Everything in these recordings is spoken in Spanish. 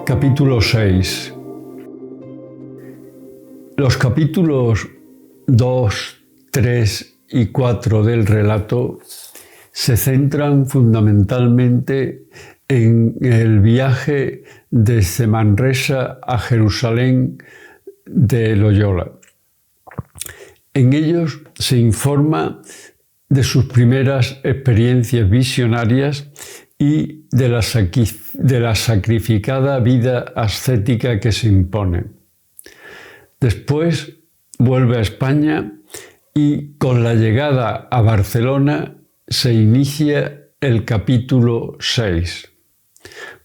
Capítulo 6. Los capítulos 2, 3 y 4 del relato se centran fundamentalmente en el viaje desde Manresa a Jerusalén de Loyola. En ellos se informa de sus primeras experiencias visionarias y de la sacrificada vida ascética que se impone. Después vuelve a España y con la llegada a Barcelona se inicia el capítulo 6.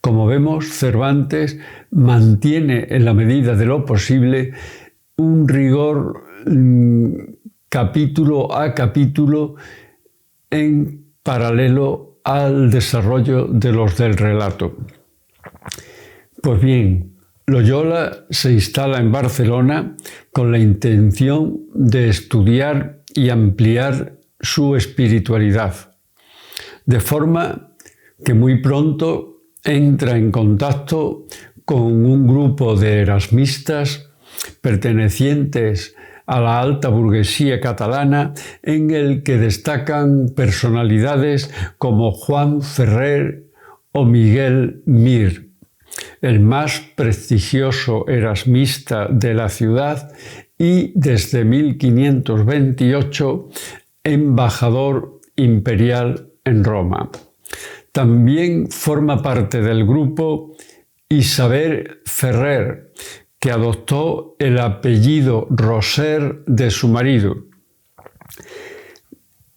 Como vemos, Cervantes mantiene en la medida de lo posible un rigor capítulo a capítulo en paralelo al desarrollo de los del relato. Pues bien, Loyola se instala en Barcelona con la intención de estudiar y ampliar su espiritualidad, de forma que muy pronto entra en contacto con un grupo de erasmistas pertenecientes a la alta burguesía catalana, en el que destacan personalidades como Juan Ferrer o Miguel Mir, el más prestigioso erasmista de la ciudad y desde 1528 embajador imperial en Roma. También forma parte del grupo Isabel Ferrer, que adoptó el apellido Roser de su marido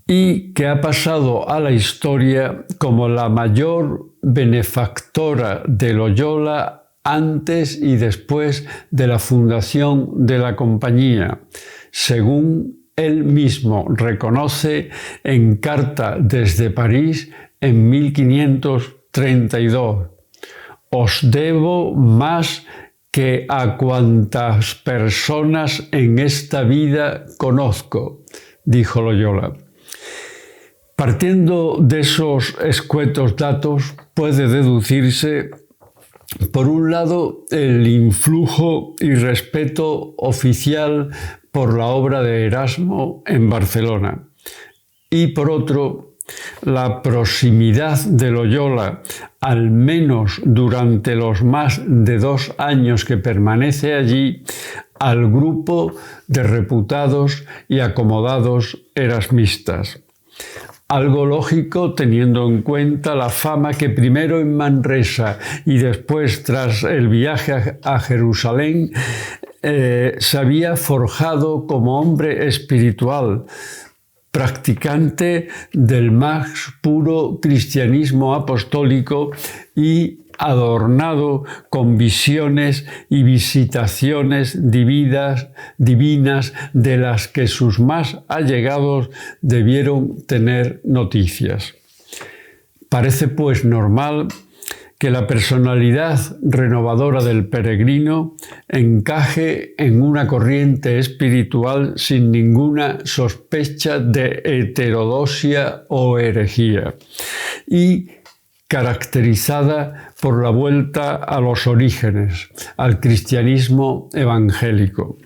y que ha pasado a la historia como la mayor benefactora de Loyola antes y después de la fundación de la compañía, según él mismo reconoce en carta desde París en 1532. «Os debo más que a cuantas personas en esta vida conozco», dijo Loyola. Partiendo de esos escuetos datos, puede deducirse, por un lado, el influjo y respeto oficial por la obra de Erasmo en Barcelona, y por otro, la proximidad de Loyola, al menos durante los más de 2 años que permanece allí, al grupo de reputados y acomodados erasmistas. Algo lógico teniendo en cuenta la fama que primero en Manresa y después tras el viaje a Jerusalén se había forjado como hombre espiritual, practicante del más puro cristianismo apostólico y adornado con visiones y visitaciones divinas de las que sus más allegados debieron tener noticias. Parece pues normal que la personalidad renovadora del peregrino encaje en una corriente espiritual sin ninguna sospecha de heterodoxia o herejía y caracterizada por la vuelta a los orígenes, al cristianismo evangélico.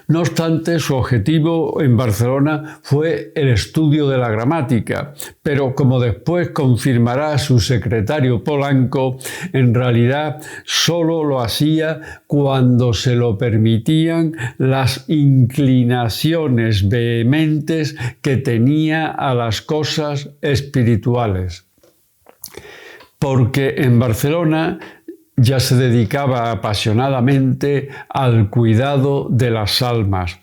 No obstante, su objetivo en Barcelona fue el estudio de la gramática, pero como después confirmará su secretario Polanco, en realidad solo lo hacía cuando se lo permitían las inclinaciones vehementes que tenía a las cosas espirituales. Porque en Barcelona ya se dedicaba apasionadamente al cuidado de las almas,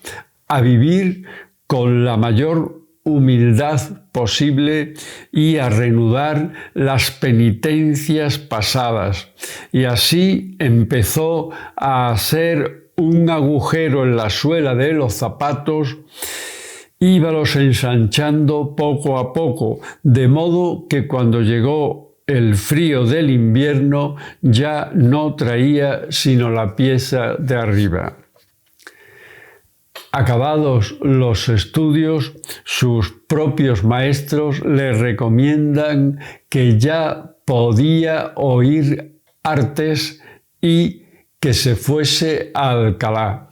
a vivir con la mayor humildad posible y a reanudar las penitencias pasadas. Y así empezó a hacer un agujero en la suela de los zapatos, íbalos ensanchando poco a poco, de modo que cuando llegó el frío del invierno ya no traía sino la pieza de arriba. Acabados los estudios, sus propios maestros le recomiendan que ya podía oír artes y que se fuese a Alcalá.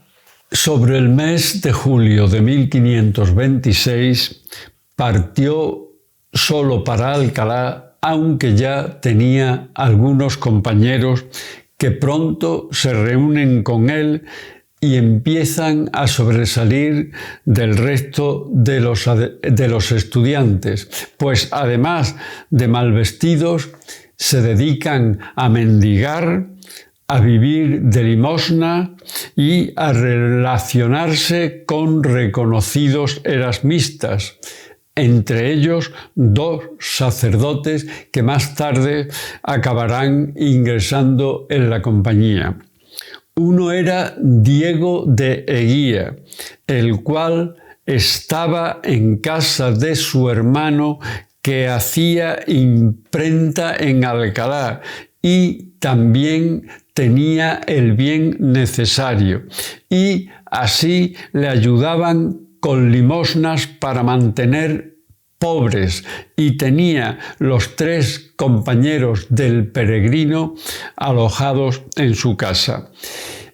Sobre el mes de julio de 1526 partió solo para Alcalá, aunque ya tenía algunos compañeros que pronto se reúnen con él y empiezan a sobresalir del resto de los estudiantes, pues además de mal vestidos, se dedican a mendigar, a vivir de limosna y a relacionarse con reconocidos erasmistas, entre ellos 2 sacerdotes que más tarde acabarán ingresando en la compañía. Uno era Diego de Eguía, el cual estaba en casa de su hermano que hacía imprenta en Alcalá y también tenía el bien necesario, y así le ayudaban con limosnas para mantener pobres, y tenía los 3 compañeros del peregrino alojados en su casa.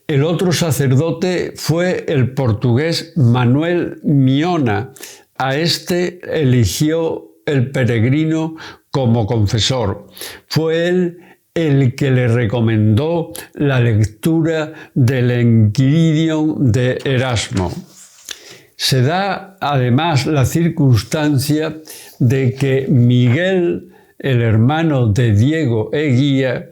El otro sacerdote fue el portugués Manuel Miona. A este eligió el peregrino como confesor. Fue él el que le recomendó la lectura del Enquiridion de Erasmo. Se da además la circunstancia de que Miguel, el hermano de Diego Eguía,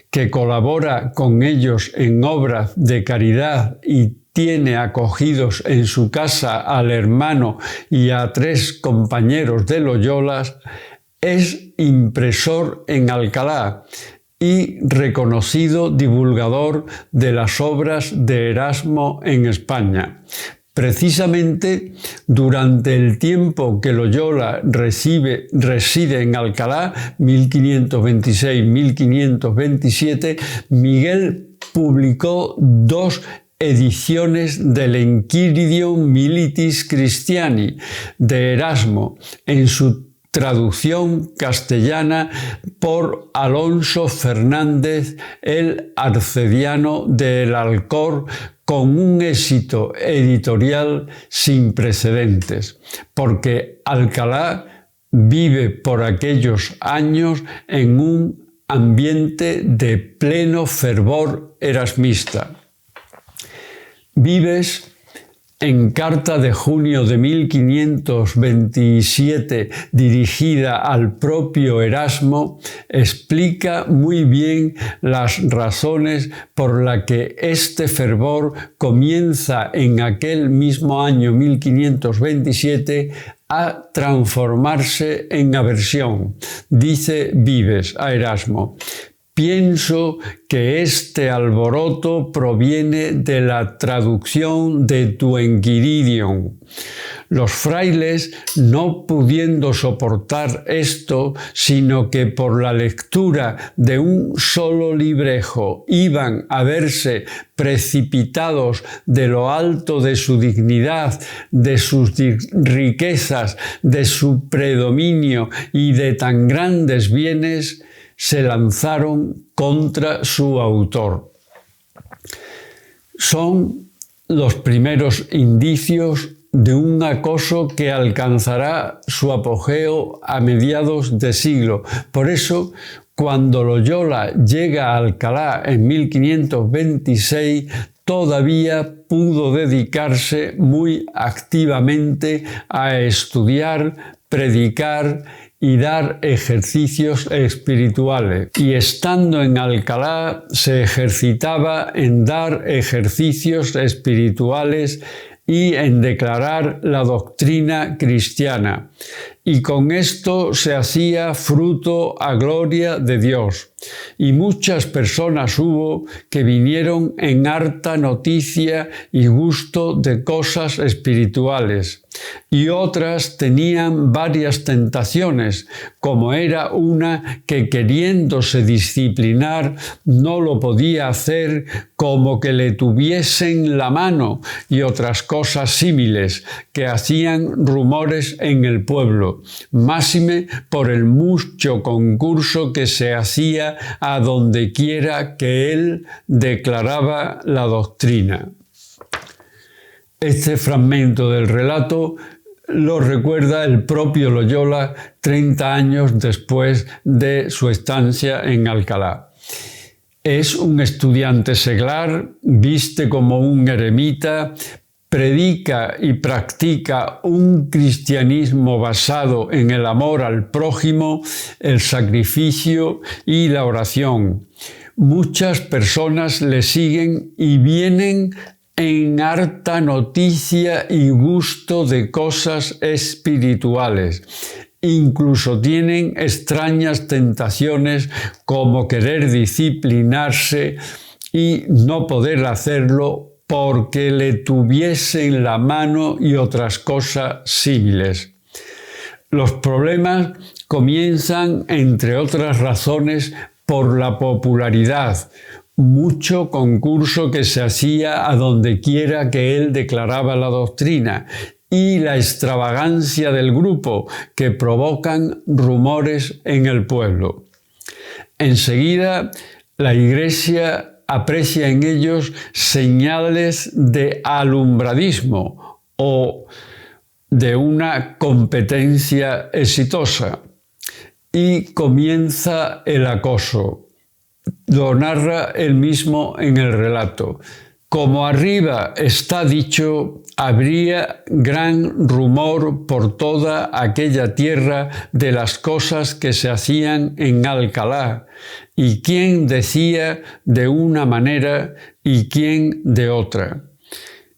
que colabora con ellos en obras de caridad y tiene acogidos en su casa al hermano y a 3 compañeros de Loyola, es impresor en Alcalá y reconocido divulgador de las obras de Erasmo en España. Precisamente durante el tiempo que Loyola reside en Alcalá, 1526-1527, Miguel publicó 2 ediciones del Enquiridion Militis Christiani de Erasmo en su traducción castellana por Alonso Fernández, el arcediano del Alcor, con un éxito editorial sin precedentes, porque Alcalá vive por aquellos años en un ambiente de pleno fervor erasmista. Vives, en carta de junio de 1527 dirigida al propio Erasmo, explica muy bien las razones por las que este fervor comienza en aquel mismo año 1527 a transformarse en aversión. Dice Vives a Erasmo: pienso que este alboroto proviene de la traducción de tu Enquiridion. Los frailes, no pudiendo soportar esto, sino que por la lectura de un solo librejo iban a verse precipitados de lo alto de su dignidad, de sus riquezas, de su predominio y de tan grandes bienes, se lanzaron contra su autor. Son los primeros indicios de un acoso que alcanzará su apogeo a mediados de siglo. Por eso, cuando Loyola llega a Alcalá en 1526, todavía pudo dedicarse muy activamente a estudiar, predicar y dar ejercicios espirituales. Y estando en Alcalá se ejercitaba en dar ejercicios espirituales y en declarar la doctrina cristiana. Y con esto se hacía fruto a gloria de Dios. Y muchas personas hubo que vinieron en harta noticia y gusto de cosas espirituales. Y otras tenían varias tentaciones, como era una que, queriéndose disciplinar, no lo podía hacer, como que le tuviesen la mano, y otras cosas símiles que hacían rumores en el pueblo. mundo, máxime por el mucho concurso que se hacía a donde quiera que él declaraba la doctrina. Este fragmento del relato lo recuerda el propio Loyola 30 años después de su estancia en Alcalá. Es un estudiante seglar, viste como un eremita, predica y practica un cristianismo basado en el amor al prójimo, el sacrificio y la oración. Muchas personas le siguen y vienen en harta noticia y gusto de cosas espirituales. Incluso tienen extrañas tentaciones como querer disciplinarse y no poder hacerlo porque le tuviesen la mano y otras cosas similares. Los problemas comienzan, entre otras razones, por la popularidad, mucho concurso que se hacía a donde quiera que él declaraba la doctrina, y la extravagancia del grupo que provocan rumores en el pueblo. Enseguida, la Iglesia aprecia en ellos señales de alumbradismo o de una competencia exitosa y comienza el acoso. Lo narra él mismo en el relato. Como arriba está dicho, habría gran rumor por toda aquella tierra de las cosas que se hacían en Alcalá, y quién decía de una manera y quién de otra.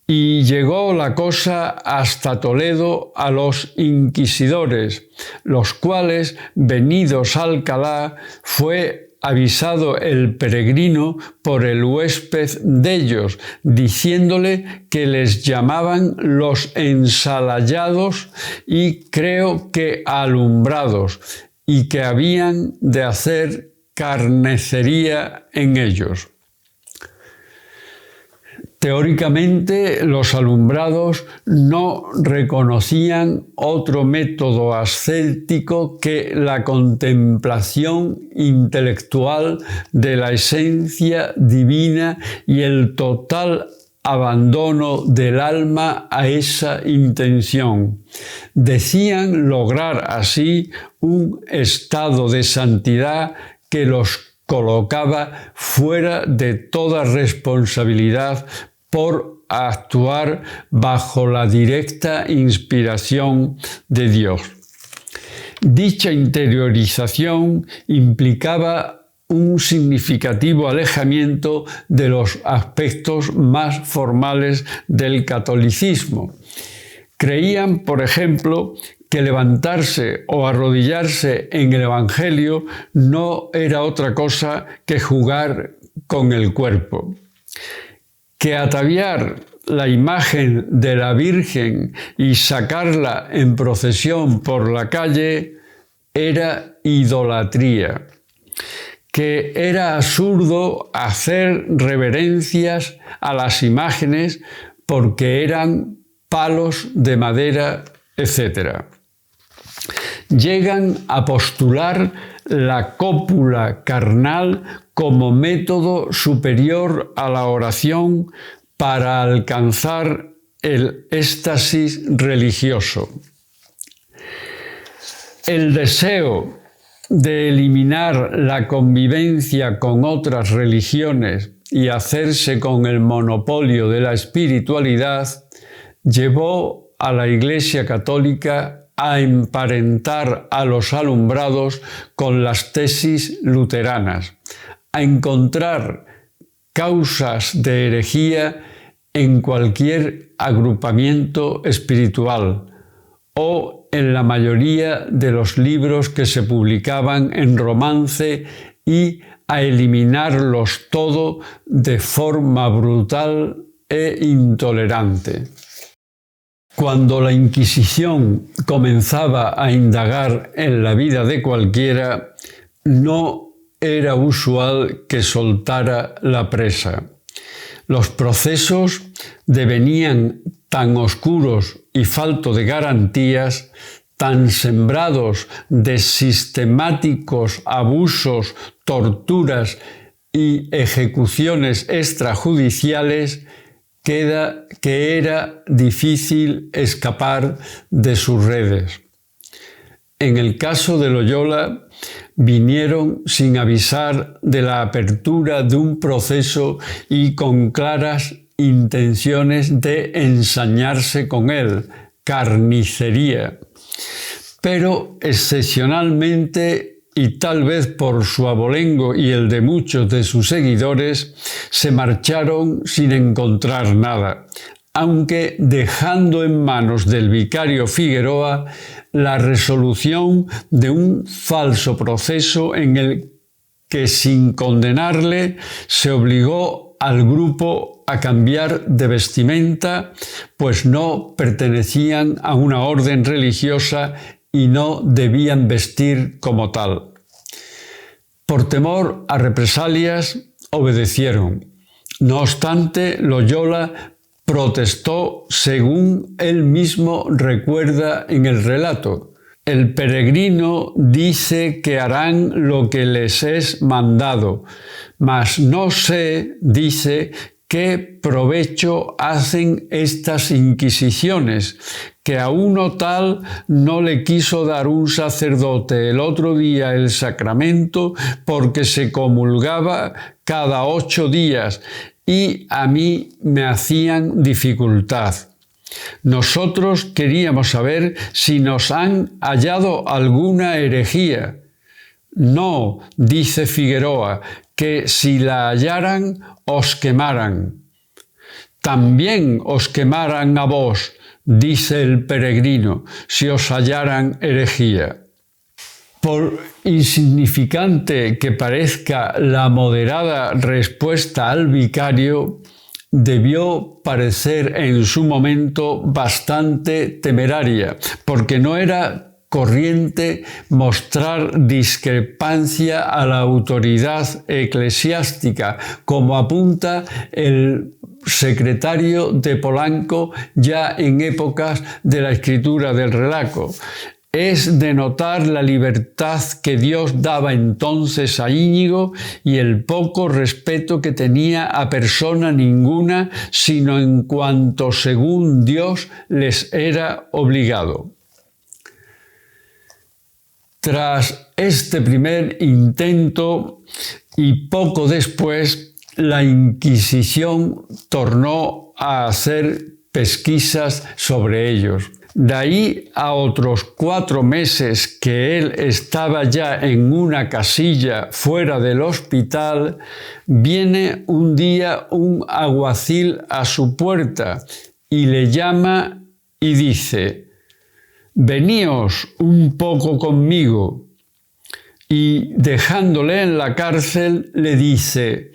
Y llegó la cosa hasta Toledo a los inquisidores, los cuales, venidos a Alcalá, fue avisado el peregrino por el huésped de ellos, diciéndole que les llamaban los ensalallados y creo que alumbrados, y que habían de hacer carnicería en ellos. Teóricamente, los alumbrados no reconocían otro método ascético que la contemplación intelectual de la esencia divina y el total abandono del alma a esa intención. Decían lograr así un estado de santidad que los colocaba fuera de toda responsabilidad por actuar bajo la directa inspiración de Dios. Dicha interiorización implicaba un significativo alejamiento de los aspectos más formales del catolicismo. Creían, por ejemplo, que levantarse o arrodillarse en el Evangelio no era otra cosa que jugar con el cuerpo, que ataviar la imagen de la Virgen y sacarla en procesión por la calle era idolatría, que era absurdo hacer reverencias a las imágenes porque eran palos de madera, etc. Llegan a postular la cópula carnal como método superior a la oración para alcanzar el éxtasis religioso. El deseo de eliminar la convivencia con otras religiones y hacerse con el monopolio de la espiritualidad llevó a la Iglesia Católica a emparentar a los alumbrados con las tesis luteranas, a encontrar causas de herejía en cualquier agrupamiento espiritual o en la mayoría de los libros que se publicaban en romance y a eliminarlos todo de forma brutal e intolerante. Cuando la Inquisición comenzaba a indagar en la vida de cualquiera, no era usual que soltara la presa. Los procesos devenían tan oscuros y faltos de garantías, tan sembrados de sistemáticos abusos, torturas y ejecuciones extrajudiciales que era difícil escapar de sus redes. En el caso de Loyola, vinieron sin avisar de la apertura de un proceso y con claras intenciones de ensañarse con él, carnicería. Pero excepcionalmente, y tal vez por su abolengo y el de muchos de sus seguidores, se marcharon sin encontrar nada, aunque dejando en manos del vicario Figueroa la resolución de un falso proceso en el que, sin condenarle, se obligó al grupo a cambiar de vestimenta, pues no pertenecían a una orden religiosa y no debían vestir como tal. Por temor a represalias, obedecieron. No obstante, Loyola protestó según él mismo recuerda en el relato. El peregrino dice que harán lo que les es mandado, mas no sé, dice, qué provecho hacen estas inquisiciones, que a uno tal no le quiso dar un sacerdote el otro día el sacramento porque se comulgaba cada 8 días y a mí me hacían dificultad. Nosotros queríamos saber si nos han hallado alguna herejía. No, dice Figueroa, que si la hallaran os quemaran. También os quemaran a vos, dice el peregrino, si os hallaran herejía. Por insignificante que parezca la moderada respuesta al vicario, debió parecer en su momento bastante temeraria, porque no era corriente mostrar discrepancia a la autoridad eclesiástica, como apunta el secretario de Polanco ya en épocas de la escritura del relato. Es de notar la libertad que Dios daba entonces a Íñigo y el poco respeto que tenía a persona ninguna, sino en cuanto según Dios les era obligado. Tras este primer intento y poco después, la Inquisición tornó a hacer pesquisas sobre ellos. De ahí a otros 4 meses que él estaba ya en una casilla fuera del hospital, viene un día un alguacil a su puerta y le llama y dice: «Veníos un poco conmigo». Y dejándole en la cárcel le dice: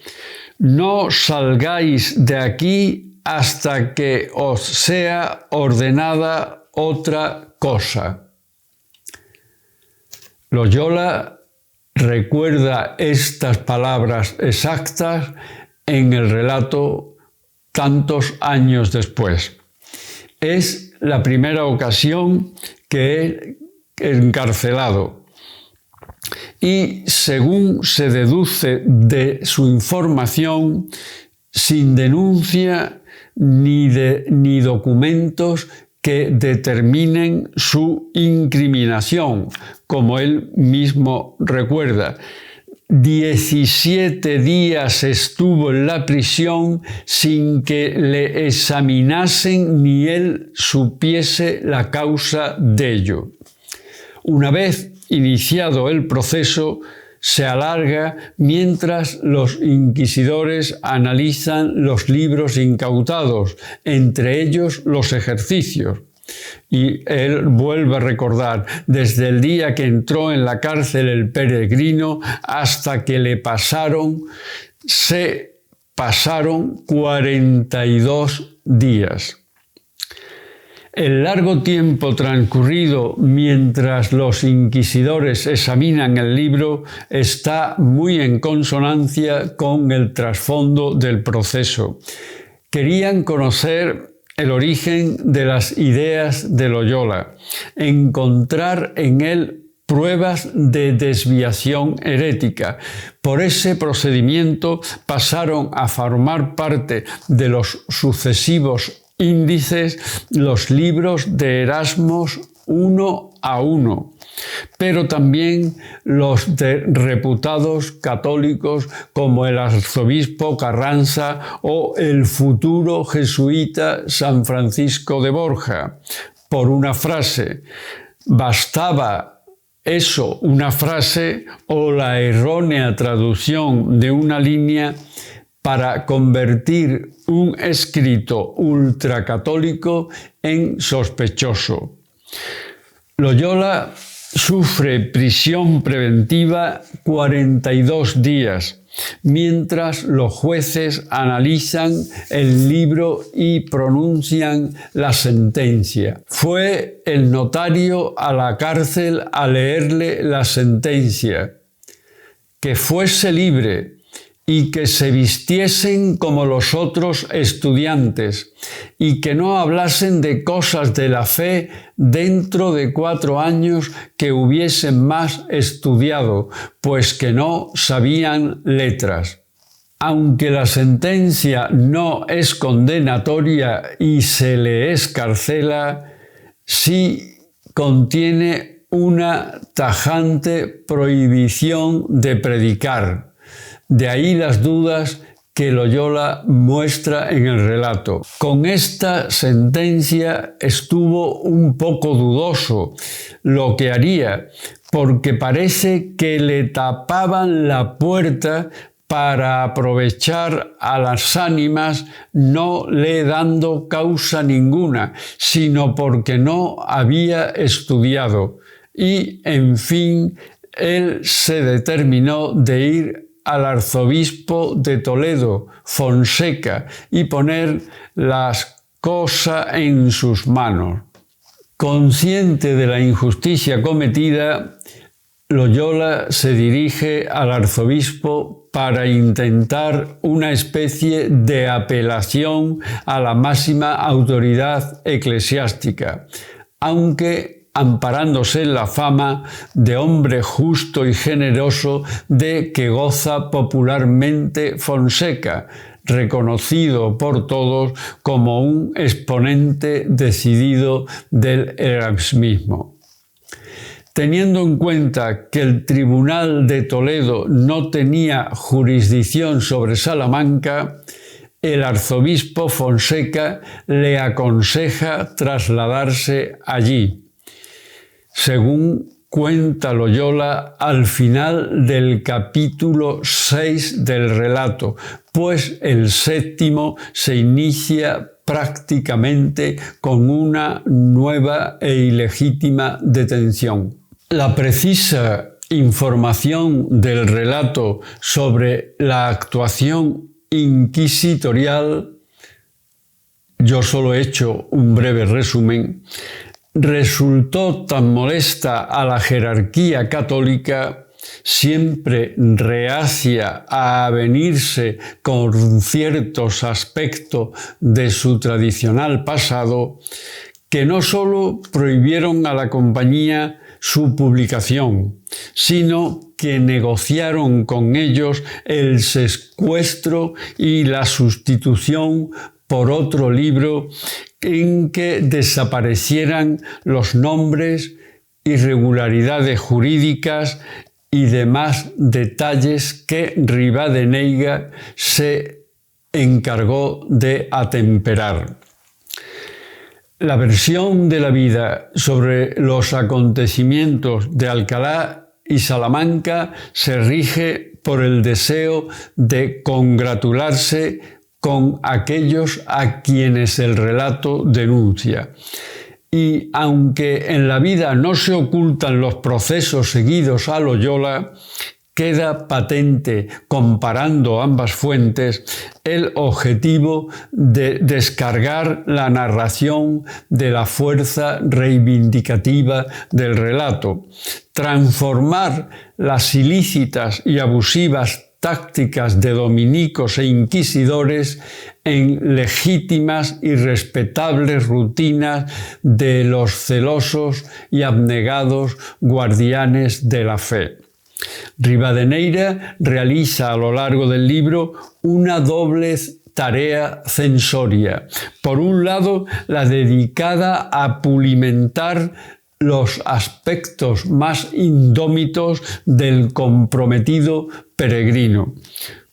«No salgáis de aquí hasta que os sea ordenada otra cosa». Loyola recuerda estas palabras exactas en el relato tantos años después. Es la primera ocasión que es encarcelado y, según se deduce de su información, sin denuncia ni documentos que determinen su incriminación, como él mismo recuerda. 17 días estuvo en la prisión sin que le examinasen ni él supiese la causa de ello. Una vez iniciado el proceso, se alarga mientras los inquisidores analizan los libros incautados, entre ellos los ejercicios. Y él vuelve a recordar, desde el día que entró en la cárcel el peregrino hasta que se pasaron 42 días. El largo tiempo transcurrido mientras los inquisidores examinan el libro está muy en consonancia con el trasfondo del proceso. Querían conocer el origen de las ideas de Loyola, encontrar en él pruebas de desviación herética. Por ese procedimiento pasaron a formar parte de los sucesivos índices los libros de Erasmo uno a uno, pero también los de reputados católicos como el arzobispo Carranza o el futuro jesuita San Francisco de Borja, por una frase. Bastaba eso, una frase o la errónea traducción de una línea para convertir un escrito ultracatólico en sospechoso. Loyola sufre prisión preventiva 42 días, mientras los jueces analizan el libro y pronuncian la sentencia. Fue el notario a la cárcel a leerle la sentencia, que fuese libre y que se vistiesen como los otros estudiantes y que no hablasen de cosas de la fe dentro de 4 años que hubiesen más estudiado, pues que no sabían letras. Aunque la sentencia no es condenatoria y se le escarcela, sí contiene una tajante prohibición de predicar. De ahí las dudas que Loyola muestra en el relato. Con esta sentencia estuvo un poco dudoso lo que haría, porque parece que le tapaban la puerta para aprovechar a las ánimas, no le dando causa ninguna, sino porque no había estudiado. Y, en fin, él se determinó de ir al arzobispo de Toledo, Fonseca, y poner las cosas en sus manos. Consciente de la injusticia cometida, Loyola se dirige al arzobispo para intentar una especie de apelación a la máxima autoridad eclesiástica, aunque amparándose en la fama de hombre justo y generoso de que goza popularmente Fonseca, reconocido por todos como un exponente decidido del erasmismo. Teniendo en cuenta que el Tribunal de Toledo no tenía jurisdicción sobre Salamanca, el arzobispo Fonseca le aconseja trasladarse allí, según cuenta Loyola al final del capítulo 6 del relato, pues el 7º se inicia prácticamente con una nueva e ilegítima detención. La precisa información del relato sobre la actuación inquisitorial, yo solo he hecho un breve resumen, resultó tan molesta a la jerarquía católica, siempre reacia a avenirse con ciertos aspectos de su tradicional pasado, que no solo prohibieron a la compañía su publicación, sino que negociaron con ellos el secuestro y la sustitución por otro libro en que desaparecieran los nombres, irregularidades jurídicas y demás detalles que Rivadeneyra se encargó de atemperar. La versión de la vida sobre los acontecimientos de Alcalá y Salamanca se rige por el deseo de congratularse con aquellos a quienes el relato denuncia. Y aunque en la vida no se ocultan los procesos seguidos a Loyola, queda patente, comparando ambas fuentes, el objetivo de descargar la narración de la fuerza reivindicativa del relato, transformar las ilícitas y abusivas tácticas de dominicos e inquisidores en legítimas y respetables rutinas de los celosos y abnegados guardianes de la fe. Rivadeneira realiza a lo largo del libro una doble tarea censoria. Por un lado, la dedicada a pulimentar los aspectos más indómitos del comprometido peregrino.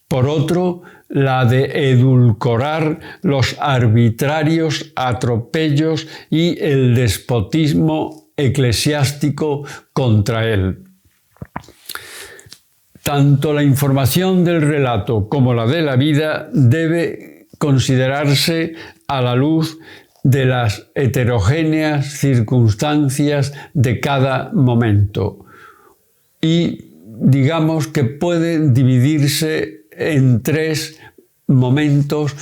Por otro, la de edulcorar los arbitrarios atropellos y el despotismo eclesiástico contra él. Tanto la información del relato como la de la vida debe considerarse a la luz de las heterogéneas circunstancias de cada momento y digamos que puede dividirse en tres momentos,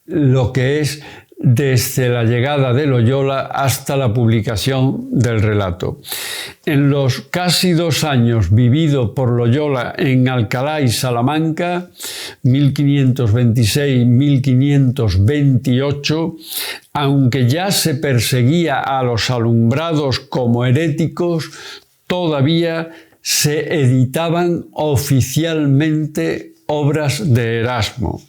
lo que es desde la llegada de Loyola hasta la publicación del relato. En los casi 2 años vivido por Loyola en Alcalá y Salamanca, 1526-1528, aunque ya se perseguía a los alumbrados como heréticos, todavía se editaban oficialmente obras de Erasmo.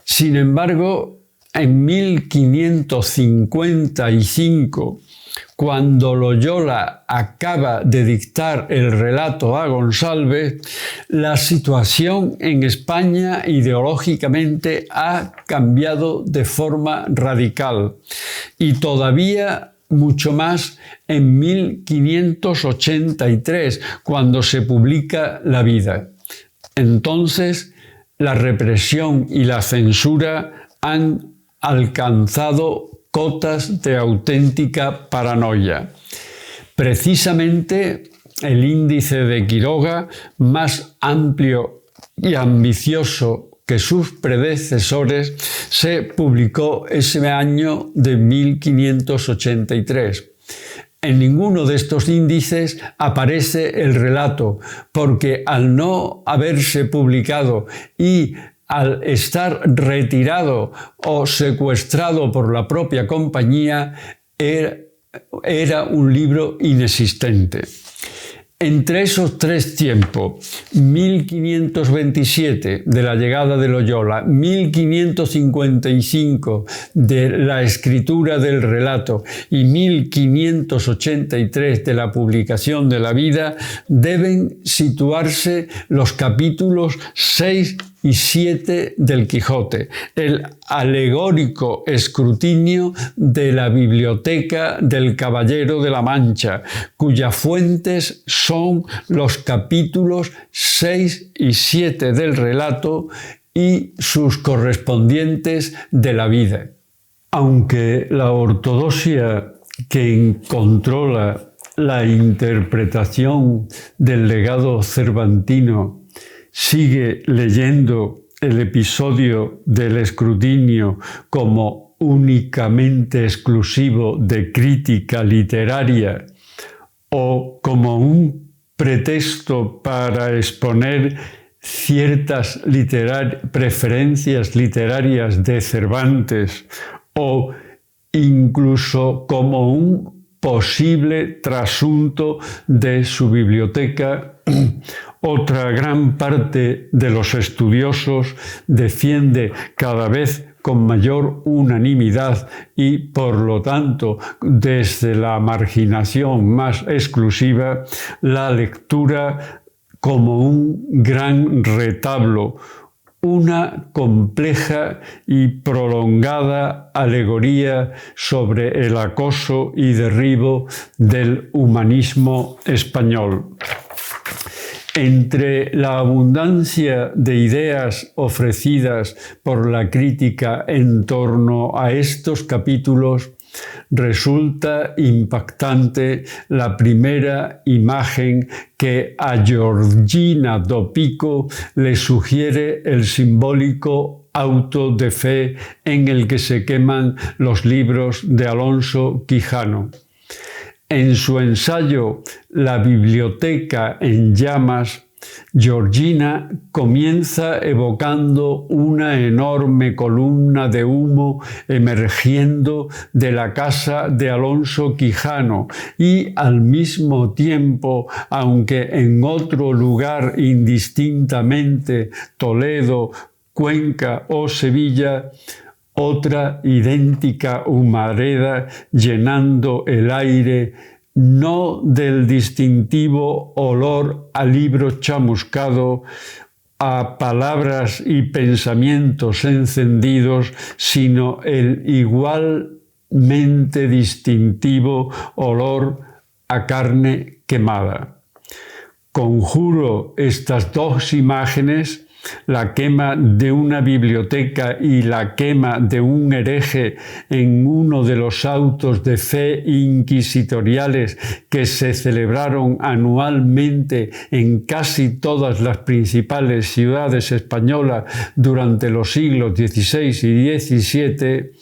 Sin embargo, en 1555, cuando Loyola acaba de dictar el relato a González, la situación en España ideológicamente ha cambiado de forma radical y todavía mucho más en 1583, cuando se publica La Vida. Entonces, la represión y la censura han alcanzado cotas de auténtica paranoia. Precisamente el índice de Quiroga, más amplio y ambicioso que sus predecesores, se publicó ese año de 1583. En ninguno de estos índices aparece el relato, porque al no haberse publicado y al estar retirado o secuestrado por la propia compañía, era un libro inexistente. Entre esos 3 tiempos, 1527 de la llegada de Loyola, 1555 de la escritura del relato y 1583 de la publicación de La Vida, deben situarse los capítulos 6 y 7 del Quijote, el alegórico escrutinio de la biblioteca del Caballero de la Mancha, cuyas fuentes son los capítulos 6 y 7 del relato y sus correspondientes de La Vida. Aunque la ortodoxia que controla la interpretación del legado cervantino sigue leyendo el episodio del escrutinio como únicamente exclusivo de crítica literaria o como un pretexto para exponer ciertas preferencias literarias de Cervantes o incluso como un posible trasunto de su biblioteca, otra gran parte de los estudiosos defiende cada vez con mayor unanimidad y, por lo tanto, desde la marginación más exclusiva, la lectura como un gran retablo, una compleja y prolongada alegoría sobre el acoso y derribo del humanismo español. Entre la abundancia de ideas ofrecidas por la crítica en torno a estos capítulos, resulta impactante la primera imagen que a Giorgina do Pico le sugiere el simbólico auto de fe en el que se queman los libros de Alonso Quijano. En su ensayo La biblioteca en llamas, Georgina comienza evocando una enorme columna de humo emergiendo de la casa de Alonso Quijano y al mismo tiempo, aunque en otro lugar indistintamente, Toledo, Cuenca o Sevilla, otra idéntica humareda llenando el aire, no del distintivo olor a libro chamuscado, a palabras y pensamientos encendidos, sino el igualmente distintivo olor a carne quemada. Conjuro estas dos imágenes, la quema de una biblioteca y la quema de un hereje en uno de los autos de fe inquisitoriales que se celebraron anualmente en casi todas las principales ciudades españolas durante los siglos XVI y XVII,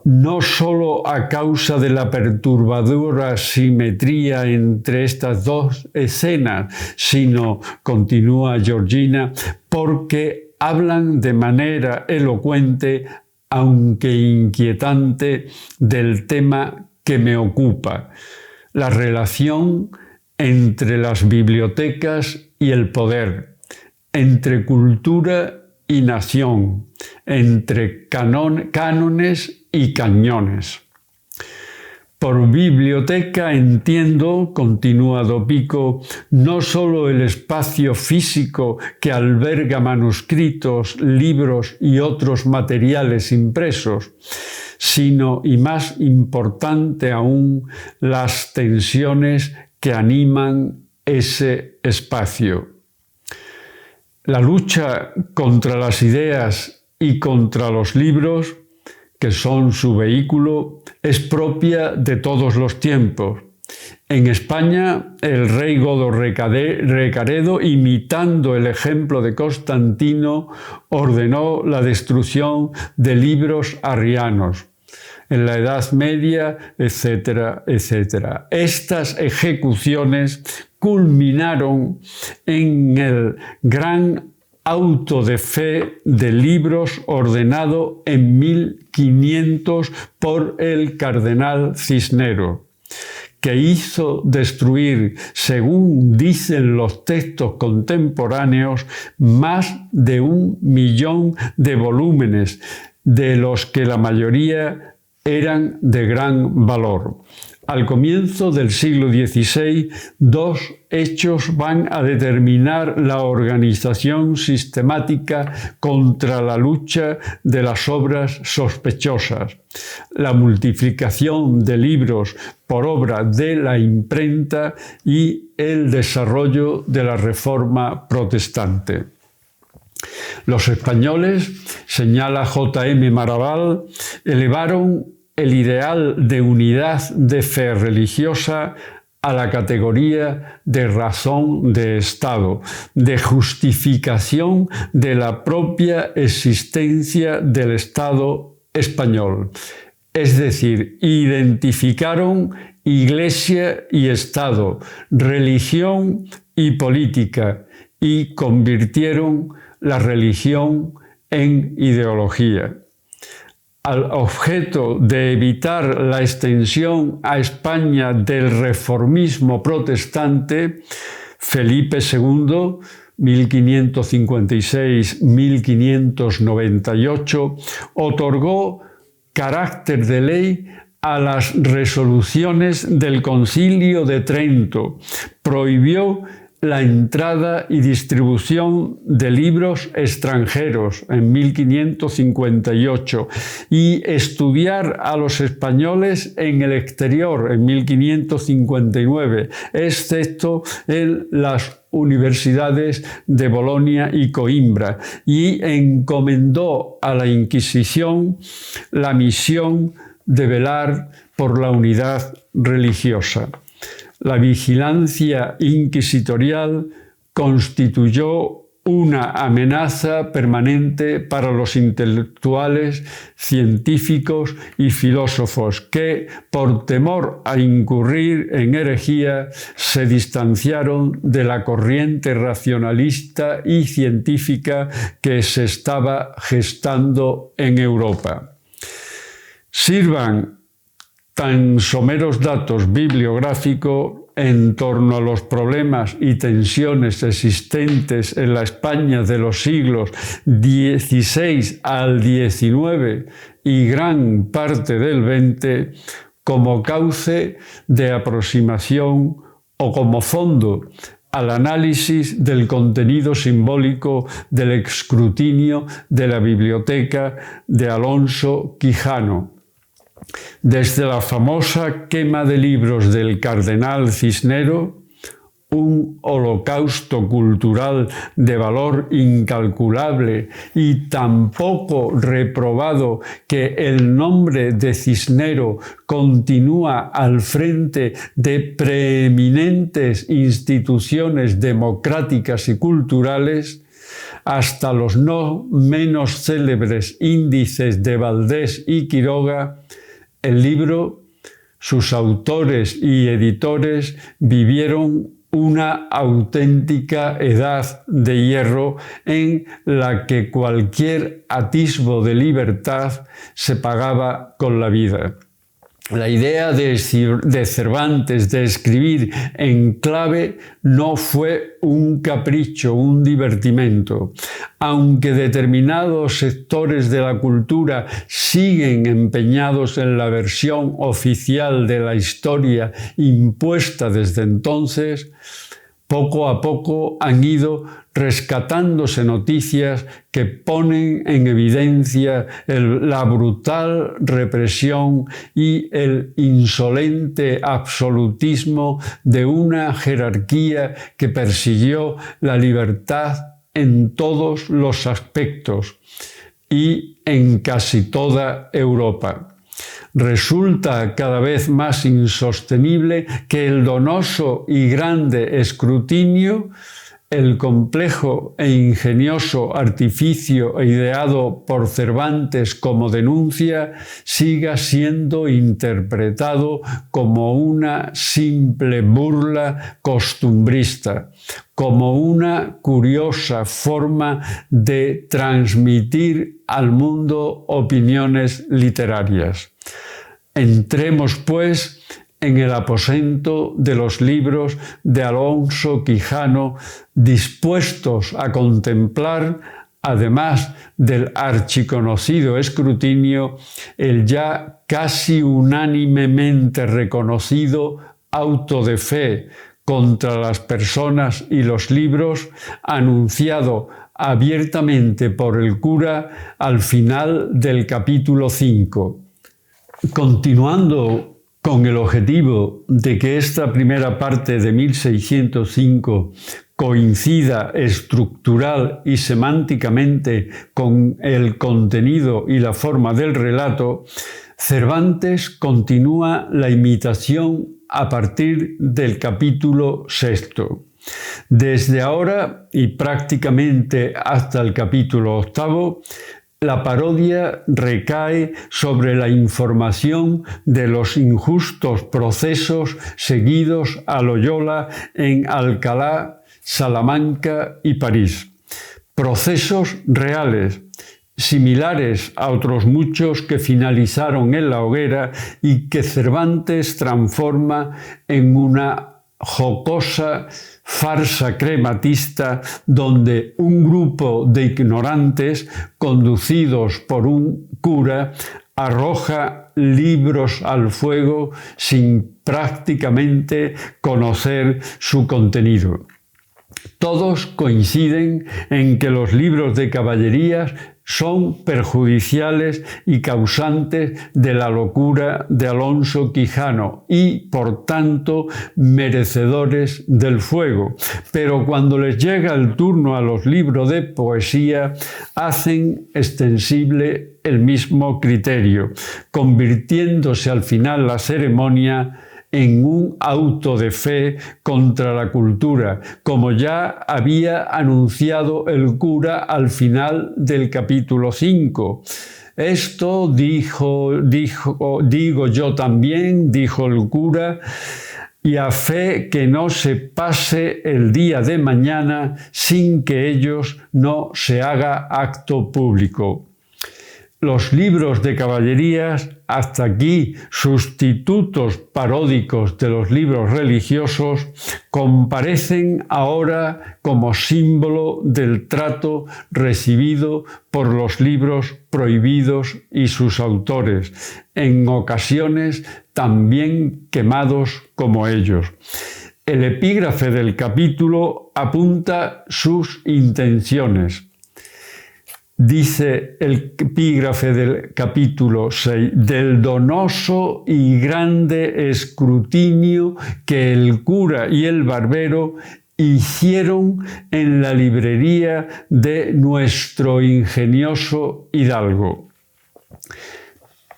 no solo a causa de la perturbadora simetría entre estas dos escenas, sino, continúa Georgina, porque hablan de manera elocuente, aunque inquietante, del tema que me ocupa, la relación entre las bibliotecas y el poder, entre cultura y nación, entre cánones y cañones. Por biblioteca entiendo, continúa Dopico, no solo el espacio físico que alberga manuscritos, libros y otros materiales impresos, sino, y más importante aún, las tensiones que animan ese espacio. La lucha contra las ideas y contra los libros, que son su vehículo, es propia de todos los tiempos. En España, el rey Godo Recaredo, imitando el ejemplo de Constantino, ordenó la destrucción de libros arrianos. En la Edad Media, etcétera, etcétera. Estas ejecuciones culminaron en el gran auto de fe de libros ordenado en 1500 por el cardenal Cisneros, que hizo destruir, según dicen los textos contemporáneos, más de 1 millón de volúmenes, de los que la mayoría eran de gran valor. Al comienzo del siglo XVI, dos hechos van a determinar la organización sistemática contra la lucha de las obras sospechosas: la multiplicación de libros por obra de la imprenta y el desarrollo de la Reforma protestante. Los españoles, señala J.M. Maraval, elevaron el ideal de unidad de fe religiosa a la categoría de razón de Estado, de justificación de la propia existencia del Estado español. Es decir, identificaron Iglesia y Estado, religión y política, y convirtieron la religión en ideología. Al objeto de evitar la extensión a España del reformismo protestante, Felipe II, 1556-1598, otorgó carácter de ley a las resoluciones del Concilio de Trento, prohibió la entrada y distribución de libros extranjeros en 1558 y estudiar a los españoles en el exterior en 1559, excepto en las universidades de Bolonia y Coimbra, y encomendó a la Inquisición la misión de velar por la unidad religiosa. La vigilancia inquisitorial constituyó una amenaza permanente para los intelectuales, científicos y filósofos que, por temor a incurrir en herejía, se distanciaron de la corriente racionalista y científica que se estaba gestando en Europa. Sirvan tan someros datos bibliográficos en torno a los problemas y tensiones existentes en la España de los siglos XVI al XIX y gran parte del XX como cauce de aproximación o como fondo al análisis del contenido simbólico del escrutinio de la biblioteca de Alonso Quijano. Desde la famosa quema de libros del cardenal Cisneros, un holocausto cultural de valor incalculable y tan poco reprobado que el nombre de Cisneros continúa al frente de preeminentes instituciones democráticas y culturales, hasta los no menos célebres índices de Valdés y Quiroga, el libro, sus autores y editores vivieron una auténtica edad de hierro en la que cualquier atisbo de libertad se pagaba con la vida. La idea de Cervantes de escribir en clave no fue un capricho, un divertimento. Aunque determinados sectores de la cultura siguen empeñados en la versión oficial de la historia impuesta desde entonces, poco a poco han ido rescatándose noticias que ponen en evidencia la brutal represión y el insolente absolutismo de una jerarquía que persiguió la libertad en todos los aspectos y en casi toda Europa. Resulta cada vez más insostenible que el donoso y grande escrutinio, el complejo e ingenioso artificio ideado por Cervantes como denuncia, siga siendo interpretado como una simple burla costumbrista, como una curiosa forma de transmitir al mundo opiniones literarias. Entremos, pues, en el aposento de los libros de Alonso Quijano, dispuestos a contemplar, además del archiconocido escrutinio, el ya casi unánimemente reconocido auto de fe contra las personas y los libros, anunciado abiertamente por el cura al final del capítulo 5. Continuando con el objetivo de que esta primera parte de 1605 coincida estructural y semánticamente con el contenido y la forma del relato, Cervantes continúa la imitación a partir del capítulo 6. Desde ahora y prácticamente hasta el capítulo 8, la parodia recae sobre la información de los injustos procesos seguidos a Loyola en Alcalá, Salamanca y París. Procesos reales, similares a otros muchos que finalizaron en la hoguera y que Cervantes transforma en una jocosa farsa crematista donde un grupo de ignorantes, conducidos por un cura, arroja libros al fuego sin prácticamente conocer su contenido. Todos coinciden en que los libros de caballerías son perjudiciales y causantes de la locura de Alonso Quijano y, por tanto, merecedores del fuego. Pero cuando les llega el turno a los libros de poesía, hacen extensible el mismo criterio, convirtiéndose al final la ceremonia en un auto de fe contra la cultura, como ya había anunciado el cura al final del capítulo 5. Esto digo yo también, dijo el cura, y a fe que no se pase el día de mañana sin que ellos no se haga acto público. Los libros de caballerías, hasta aquí sustitutos paródicos de los libros religiosos, comparecen ahora como símbolo del trato recibido por los libros prohibidos y sus autores, en ocasiones también quemados como ellos. El epígrafe del capítulo apunta sus intenciones. Dice el epígrafe del capítulo 6, del donoso y grande escrutinio que el cura y el barbero hicieron en la librería de nuestro ingenioso hidalgo.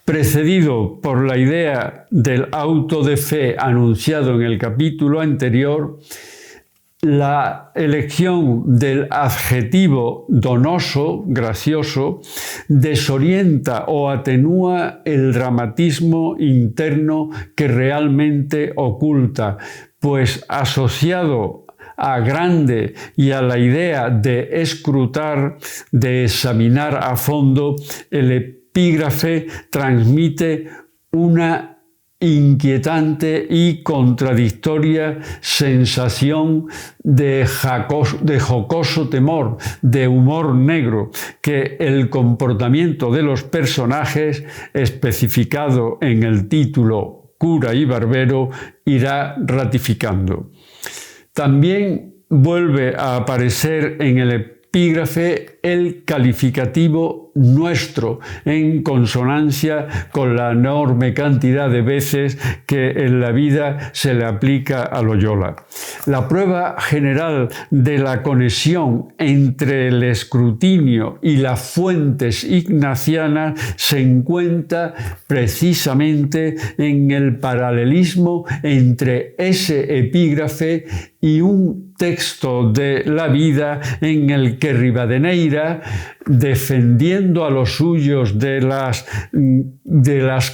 Precedido por la idea del auto de fe anunciado en el capítulo anterior, la elección del adjetivo donoso, gracioso, desorienta o atenúa el dramatismo interno que realmente oculta, pues asociado a grande y a la idea de escrutar, de examinar a fondo, el epígrafe transmite una inquietante y contradictoria sensación de jocoso temor, de humor negro, que el comportamiento de los personajes, especificado en el título Cura y Barbero, irá ratificando. También vuelve a aparecer en el epígrafe el calificativo nuestro, en consonancia con la enorme cantidad de veces que en la vida se le aplica a Loyola. La prueba general de la conexión entre el escrutinio y las fuentes ignacianas se encuentra precisamente en el paralelismo entre ese epígrafe y un texto de la vida en el que Rivadeneira, defendiendo a los suyos de las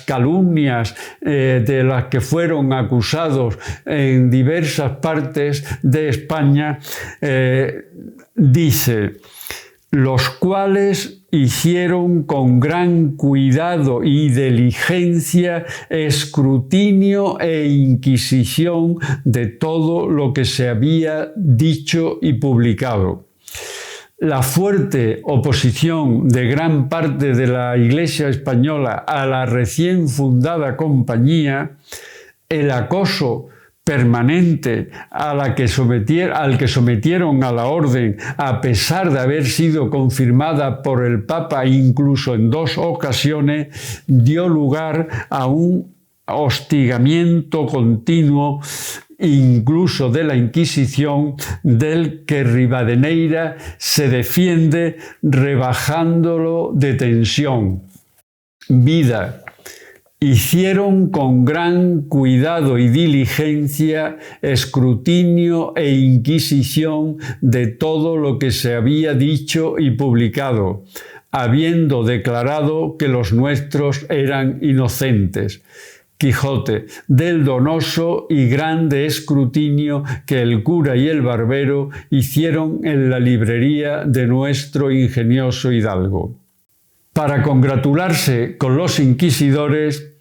calumnias de las que fueron acusados en diversas partes de España, dice: los cuales hicieron con gran cuidado y diligencia escrutinio e inquisición de todo lo que se había dicho y publicado. La fuerte oposición de gran parte de la Iglesia española a la recién fundada compañía, el acoso permanente al que sometieron a la orden, a pesar de haber sido confirmada por el Papa incluso en 2 ocasiones, dio lugar a un hostigamiento continuo, incluso de la Inquisición, del que Rivadeneira se defiende rebajándolo de tensión. Vida. Hicieron con gran cuidado y diligencia escrutinio e inquisición de todo lo que se había dicho y publicado, habiendo declarado que los nuestros eran inocentes. Quijote, del donoso y grande escrutinio que el cura y el barbero hicieron en la librería de nuestro ingenioso hidalgo. Para congratularse con los inquisidores,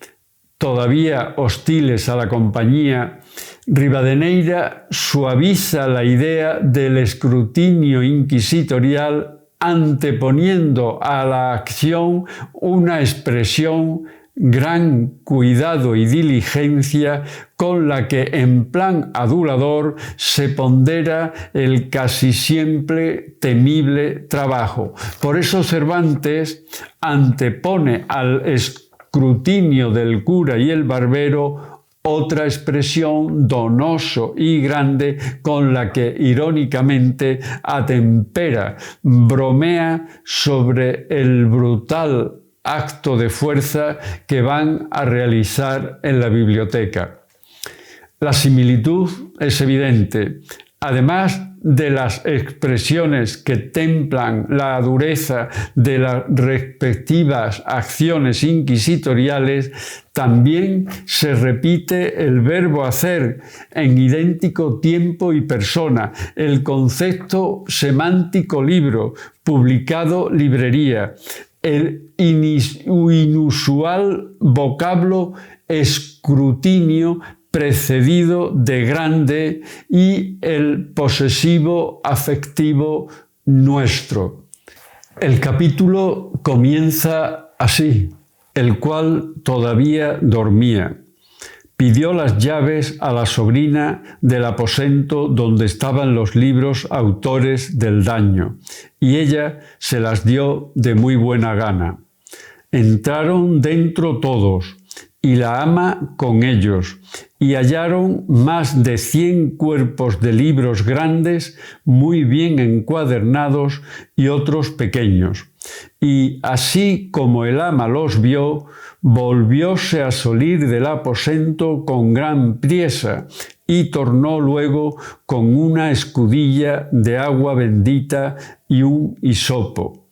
todavía hostiles a la compañía, Rivadeneira suaviza la idea del escrutinio inquisitorial anteponiendo a la acción una expresión: gran cuidado y diligencia, con la que en plan adulador se pondera el casi siempre temible trabajo. Por eso Cervantes antepone al escrutinio del cura y el barbero otra expresión: donoso y grande, con la que irónicamente atempera, bromea sobre el brutal acto de fuerza que van a realizar en la biblioteca. La similitud es evidente. Además de las expresiones que templan la dureza de las respectivas acciones inquisitoriales, también se repite el verbo hacer en idéntico tiempo y persona, el concepto semántico libro, publicado librería, el inusual vocablo escrutinio precedido de grande y el posesivo afectivo nuestro. El capítulo comienza así: el cual todavía dormía. Pidió las llaves a la sobrina del aposento donde estaban los libros autores del daño, y ella se las dio de muy buena gana. Entraron dentro todos, y la ama con ellos, y hallaron más de 100 cuerpos de libros grandes, muy bien encuadernados, y otros pequeños. Y así como el ama los vio, volvióse a salir del aposento con gran priesa, y tornó luego con una escudilla de agua bendita y un hisopo.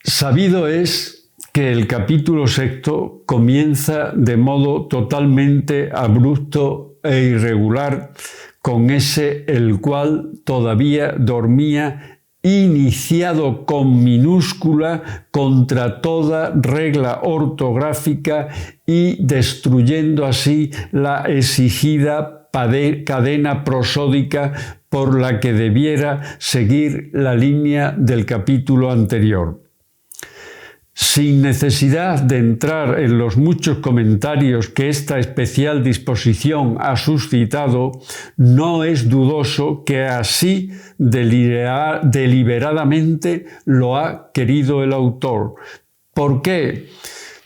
Sabido es que el capítulo 6 comienza de modo totalmente abrupto e irregular con ese el cual todavía dormía, iniciado con minúscula contra toda regla ortográfica y destruyendo así la exigida cadena prosódica por la que debiera seguir la línea del capítulo anterior. Sin necesidad de entrar en los muchos comentarios que esta especial disposición ha suscitado, no es dudoso que así deliberadamente lo ha querido el autor. ¿Por qué?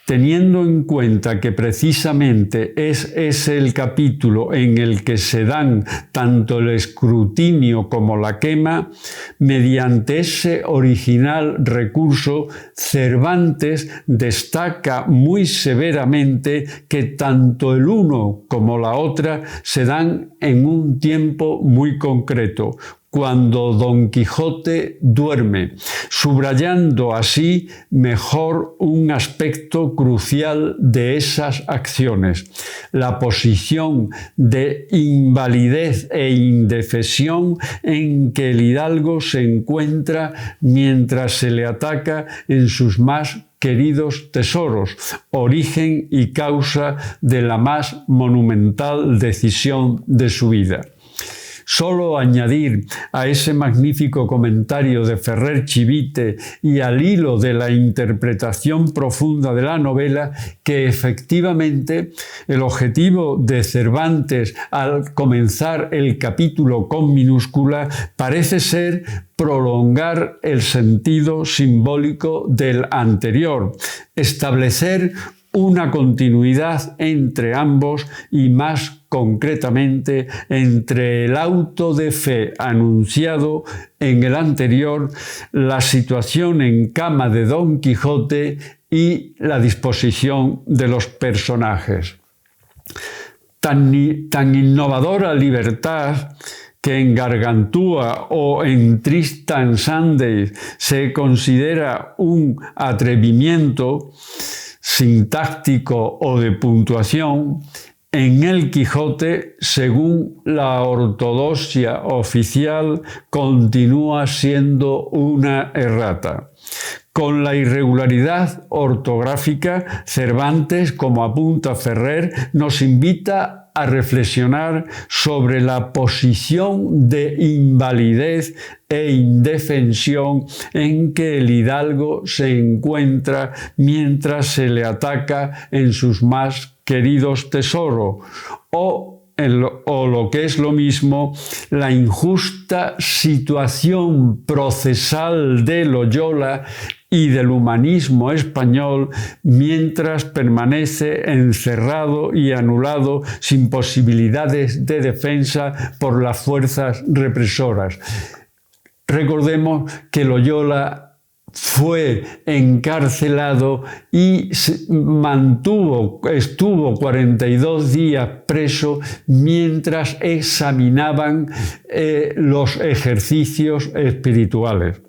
Teniendo en cuenta que precisamente es ese el capítulo en el que se dan tanto el escrutinio como la quema, mediante ese original recurso, Cervantes destaca muy severamente que tanto el uno como la otra se dan en un tiempo muy concreto, cuando Don Quijote duerme, subrayando así mejor un aspecto crucial de esas acciones: la posición de invalidez e indefensión en que el hidalgo se encuentra mientras se le ataca en sus más queridos tesoros, origen y causa de la más monumental decisión de su vida. Solo añadir a ese magnífico comentario de Ferrer Chivite y al hilo de la interpretación profunda de la novela que efectivamente el objetivo de Cervantes al comenzar el capítulo con minúscula parece ser prolongar el sentido simbólico del anterior, establecer una continuidad entre ambos y más concretamente entre el auto de fe anunciado en el anterior, la situación en cama de Don Quijote y la disposición de los personajes. Tan innovadora libertad que en Gargantúa o en Tristan Shandy se considera un atrevimiento sintáctico o de puntuación, en el Quijote, según la ortodoxia oficial, continúa siendo una errata. Con la irregularidad ortográfica, Cervantes, como apunta Ferrer, nos invita a reflexionar sobre la posición de invalidez e indefensión en que el hidalgo se encuentra mientras se le ataca en sus más queridos tesoros, o lo que es lo mismo, la injusta situación procesal de Loyola y del humanismo español mientras permanece encerrado y anulado sin posibilidades de defensa por las fuerzas represoras. Recordemos que Loyola fue encarcelado y estuvo 42 días preso mientras examinaban los ejercicios espirituales.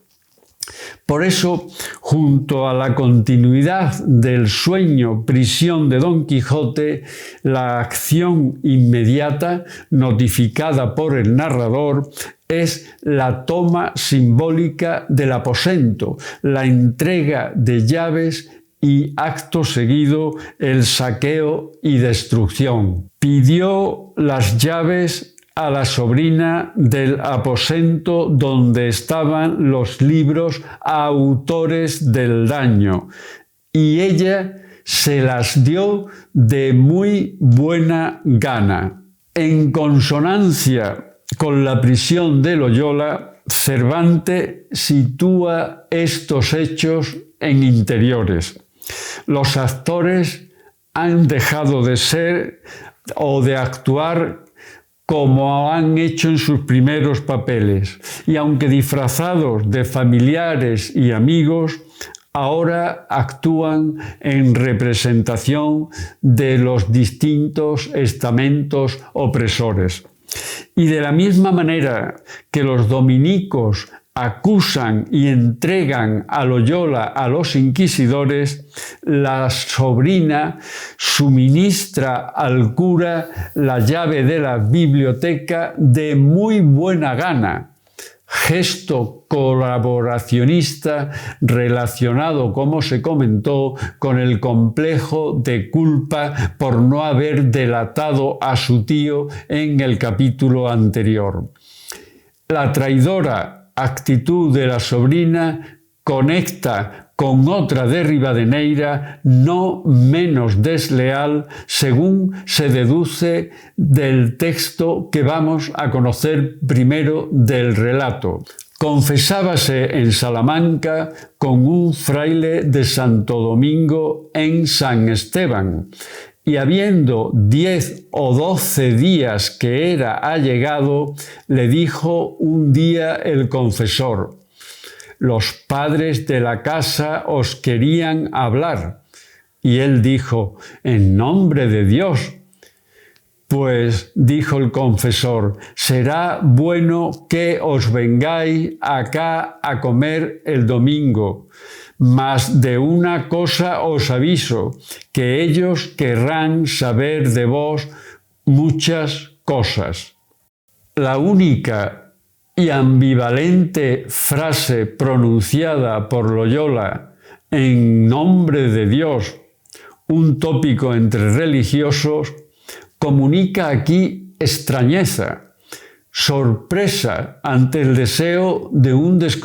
Por eso, junto a la continuidad del sueño prisión de Don Quijote, la acción inmediata, notificada por el narrador, es la toma simbólica del aposento, la entrega de llaves y, acto seguido, el saqueo y destrucción. Pidió las llaves a la sobrina del aposento donde estaban los libros autores del daño, y ella se las dio de muy buena gana. En consonancia con la prisión de Loyola, Cervantes sitúa estos hechos en interiores. Los actores han dejado de ser o de actuar como han hecho en sus primeros papeles, y aunque disfrazados de familiares y amigos, ahora actúan en representación de los distintos estamentos opresores. Y de la misma manera que los dominicos acusan y entregan a Loyola a los inquisidores, la sobrina suministra al cura la llave de la biblioteca de muy buena gana, gesto colaboracionista relacionado, como se comentó, con el complejo de culpa por no haber delatado a su tío en el capítulo anterior. La traidora actitud de la sobrina conecta con otra de Rivadeneira no menos desleal, según se deduce del texto que vamos a conocer primero del relato. Confesábase en Salamanca con un fraile de Santo Domingo en San Esteban, y habiendo 10 o 12 días que era allegado, le dijo un día el confesor: «Los padres de la casa os querían hablar». Y él dijo: «En nombre de Dios». Pues, dijo el confesor, «será bueno que os vengáis acá a comer el domingo. Mas de una cosa os aviso, que ellos querrán saber de vos muchas cosas». La única y ambivalente frase pronunciada por Loyola, «en nombre de Dios», un tópico entre religiosos, comunica aquí extrañeza, sorpresa ante el deseo de unos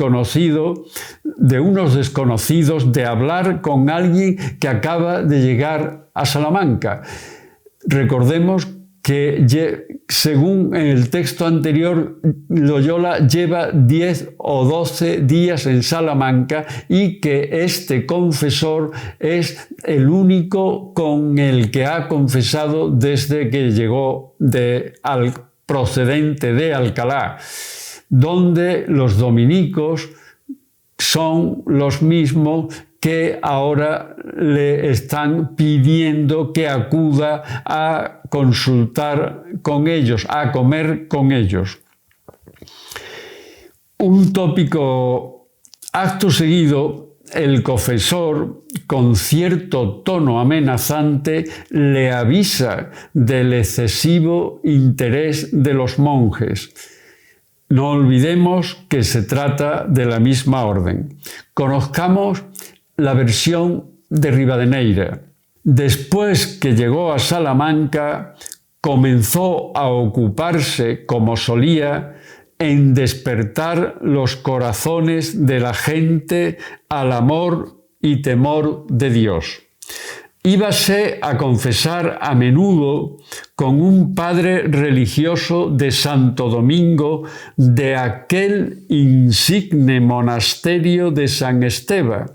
desconocidos de hablar con alguien que acaba de llegar a Salamanca. Recordemos que, según en el texto anterior, Loyola lleva 10 o 12 días en Salamanca y que este confesor es el único con el que ha confesado desde que llegó procedente de Alcalá, donde los dominicos son los mismos que ahora le están pidiendo que acuda a consultar con ellos, a comer con ellos. Un tópico. Acto seguido, el confesor, con cierto tono amenazante, le avisa del excesivo interés de los monjes. No olvidemos que se trata de la misma orden. Conozcamos la versión de Rivadeneira. Después que llegó a Salamanca, comenzó a ocuparse, como solía, en despertar los corazones de la gente al amor y temor de Dios. Íbase a confesar a menudo con un padre religioso de Santo Domingo de aquel insigne monasterio de San Esteban,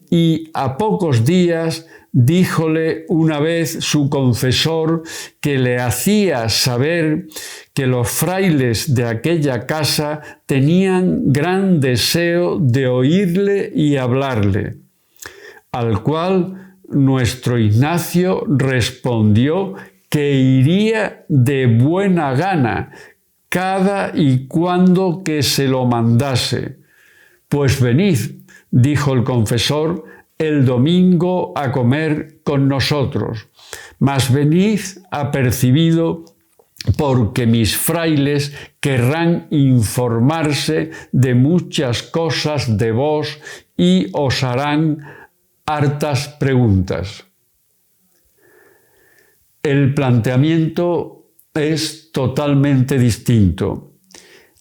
y a pocos días díjole una vez su confesor que le hacía saber que los frailes de aquella casa tenían gran deseo de oírle y hablarle, al cual nuestro Ignacio respondió que iría de buena gana cada y cuando que se lo mandase. Pues venid, dijo el confesor, el domingo a comer con nosotros, mas venid apercibido porque mis frailes querrán informarse de muchas cosas de vos y os harán hartas preguntas. El planteamiento es totalmente distinto.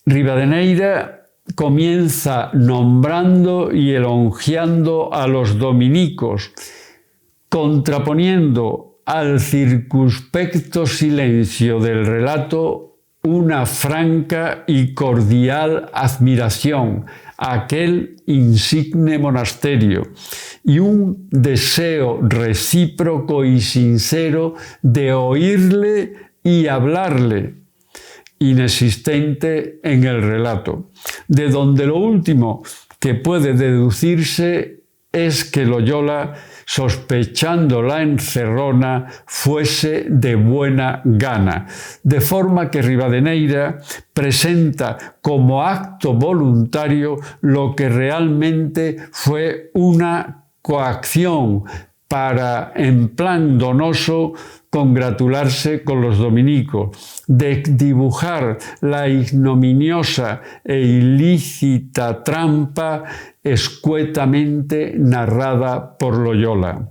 Rivadeneira comienza nombrando y elogiando a los dominicos, contraponiendo al circunspecto silencio del relato una franca y cordial admiración a aquel insigne monasterio y un deseo recíproco y sincero de oírle y hablarle, inexistente en el relato, de donde lo último que puede deducirse es que Loyola, sospechando la encerrona, fuese de buena gana, de forma que Rivadeneira presenta como acto voluntario lo que realmente fue una coacción para, en plan donoso, congratularse con los dominicos, de dibujar la ignominiosa e ilícita trampa escuetamente narrada por Loyola.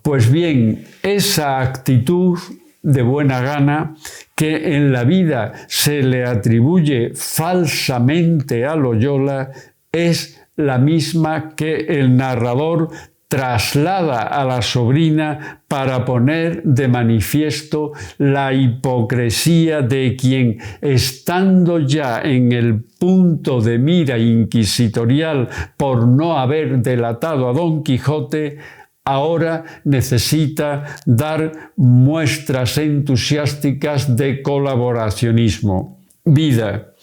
Pues bien, esa actitud de buena gana que en la vida se le atribuye falsamente a Loyola es la misma que el narrador traslada a la sobrina para poner de manifiesto la hipocresía de quien, estando ya en el punto de mira inquisitorial por no haber delatado a Don Quijote, ahora necesita dar muestras entusiásticas de colaboracionismo. Vida.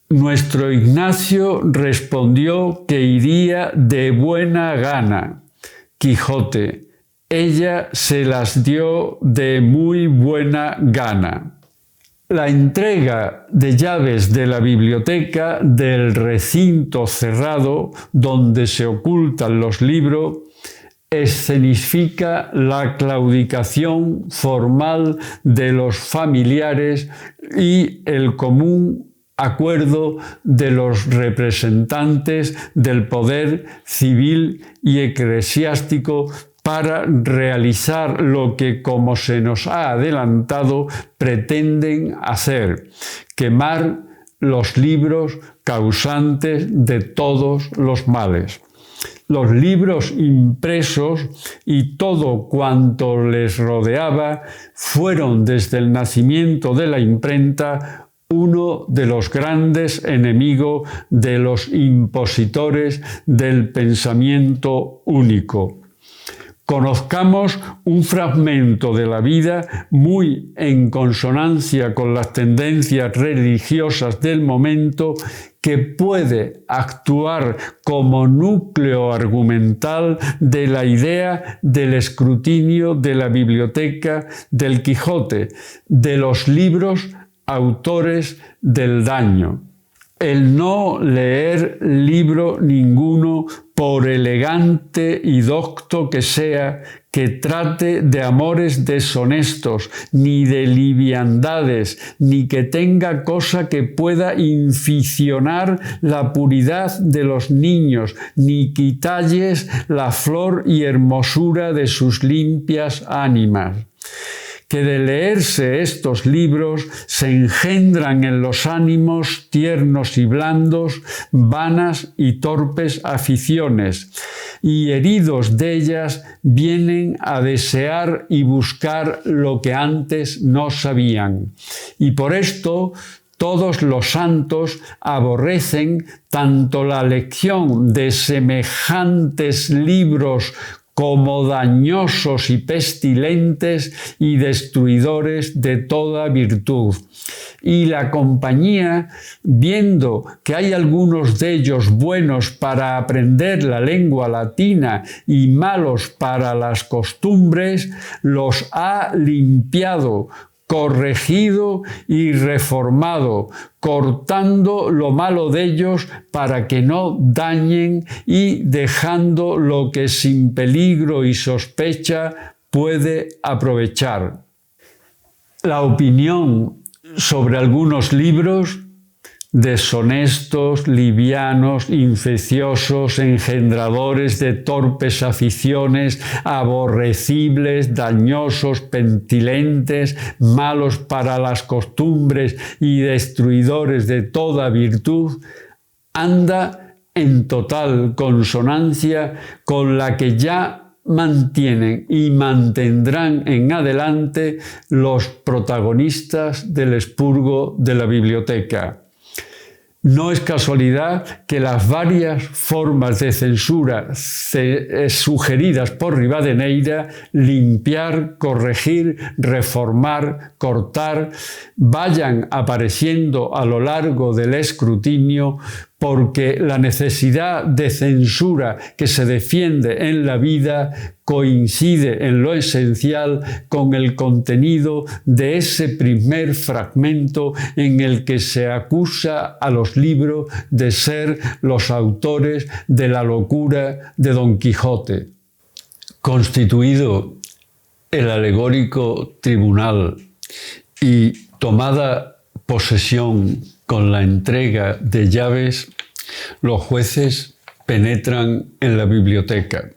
Nuestro Ignacio respondió que iría de buena gana. Quijote, ella se las dio de muy buena gana. La entrega de llaves de la biblioteca del recinto cerrado donde se ocultan los libros escenifica la claudicación formal de los familiares y el común acuerdo de los representantes del poder civil y eclesiástico para realizar lo que, como se nos ha adelantado, pretenden hacer: quemar los libros causantes de todos los males. Los libros impresos y todo cuanto les rodeaba fueron desde el nacimiento de la imprenta uno de los grandes enemigos de los impositores del pensamiento único. Conozcamos un fragmento de la vida muy en consonancia con las tendencias religiosas del momento que puede actuar como núcleo argumental de la idea del escrutinio de la biblioteca del Quijote, de los libros autores del daño. El no leer libro ninguno, por elegante y docto que sea, que trate de amores deshonestos, ni de liviandades, ni que tenga cosa que pueda inficionar la puridad de los niños, ni quitalles la flor y hermosura de sus limpias ánimas. Que de leerse estos libros se engendran en los ánimos tiernos y blandos vanas y torpes aficiones, y heridos de ellas vienen a desear y buscar lo que antes no sabían. Y por esto todos los santos aborrecen tanto la lección de semejantes libros como dañosos y pestilentes y destruidores de toda virtud. Y la compañía, viendo que hay algunos de ellos buenos para aprender la lengua latina y malos para las costumbres, los ha limpiado, corregido y reformado, cortando lo malo de ellos para que no dañen y dejando lo que sin peligro y sospecha puede aprovechar. La opinión sobre algunos libros, deshonestos, livianos, infecciosos, engendradores de torpes aficiones, aborrecibles, dañosos, pestilentes, malos para las costumbres y destruidores de toda virtud, anda en total consonancia con la que ya mantienen y mantendrán en adelante los protagonistas del expurgo de la biblioteca. No es casualidad que las varias formas de censura sugeridas por Rivadeneira, limpiar, corregir, reformar, cortar, vayan apareciendo a lo largo del escrutinio, porque la necesidad de censura que se defiende en la vida coincide en lo esencial con el contenido de ese primer fragmento en el que se acusa a los libros de ser los autores de la locura de Don Quijote. Constituido el alegórico tribunal y tomada posesión con la entrega de llaves, los jueces penetran en la biblioteca.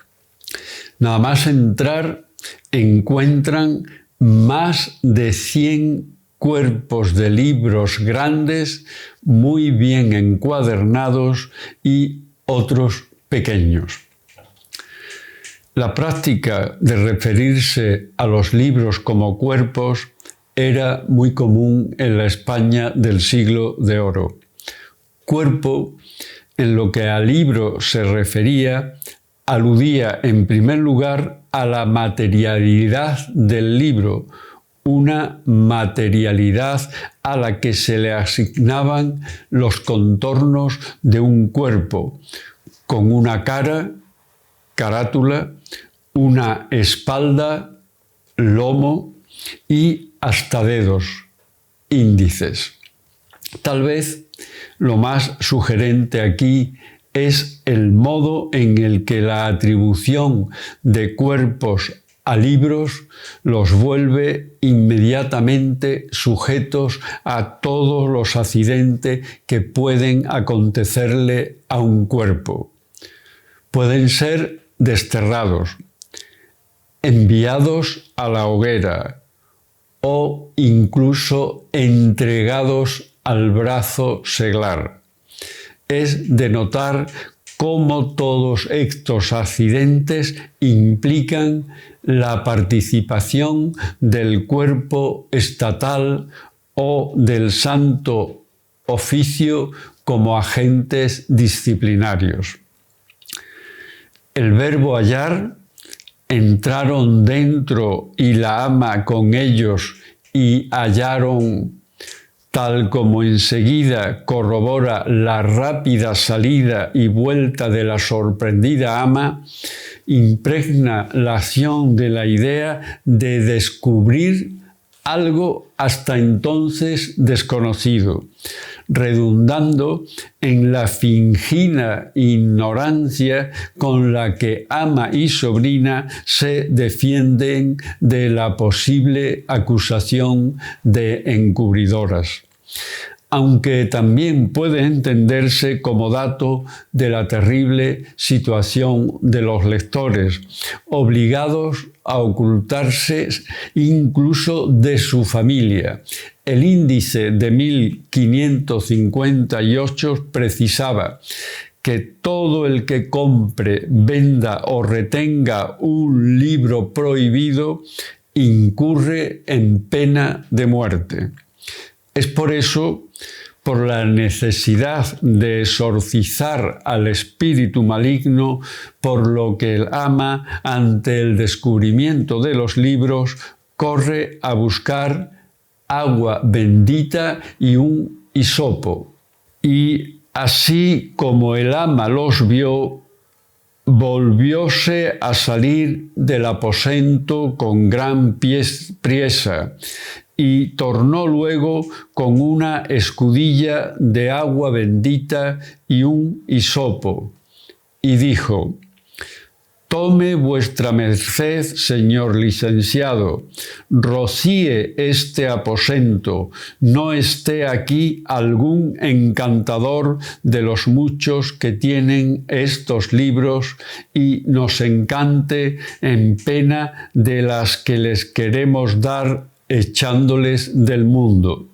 Nada más entrar, encuentran más de 100 cuerpos de libros grandes, muy bien encuadernados y otros pequeños. La práctica de referirse a los libros como cuerpos era muy común en la España del siglo de oro. Cuerpo, en lo que al libro se refería, aludía en primer lugar a la materialidad del libro, una materialidad a la que se le asignaban los contornos de un cuerpo, con una cara, carátula, una espalda, lomo y hasta dedos, índices. Tal vez lo más sugerente aquí es el modo en el que la atribución de cuerpos a libros los vuelve inmediatamente sujetos a todos los accidentes que pueden acontecerle a un cuerpo. Pueden ser desterrados, enviados a la hoguera o incluso entregados al brazo seglar. Es de notar cómo todos estos accidentes implican la participación del cuerpo estatal o del Santo Oficio como agentes disciplinarios. El verbo hallar, entraron dentro y la ama con ellos y hallaron, tal como enseguida corrobora la rápida salida y vuelta de la sorprendida ama, impregna la acción de la idea de descubrir algo hasta entonces desconocido, redundando en la fingida ignorancia con la que ama y sobrina se defienden de la posible acusación de encubridoras, aunque también puede entenderse como dato de la terrible situación de los lectores, obligados a ocultarse incluso de su familia. El índice de 1558 precisaba que todo el que compre, venda o retenga un libro prohibido incurre en pena de muerte. Es por eso por la necesidad de exorcizar al espíritu maligno, por lo que el ama, ante el descubrimiento de los libros, corre a buscar agua bendita y un hisopo. Y así como el ama los vio, volvióse a salir del aposento con gran priesa y tornó luego con una escudilla de agua bendita y un hisopo, y dijo: «Tome vuestra merced, señor licenciado, rocíe este aposento, no esté aquí algún encantador de los muchos que tienen estos libros y nos encante en pena de las que les queremos dar echándoles del mundo».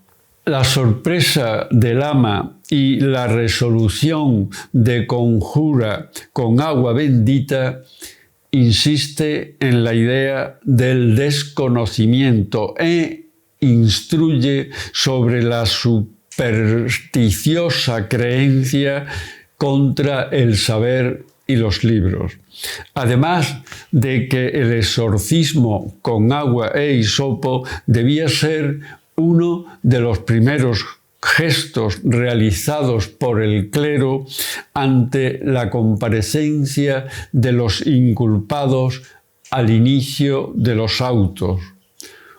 La sorpresa del ama y la resolución de conjura con agua bendita insiste en la idea del desconocimiento e instruye sobre la supersticiosa creencia contra el saber y los libros. Además de que el exorcismo con agua e hisopo debía ser uno de los primeros gestos realizados por el clero ante la comparecencia de los inculpados al inicio de los autos,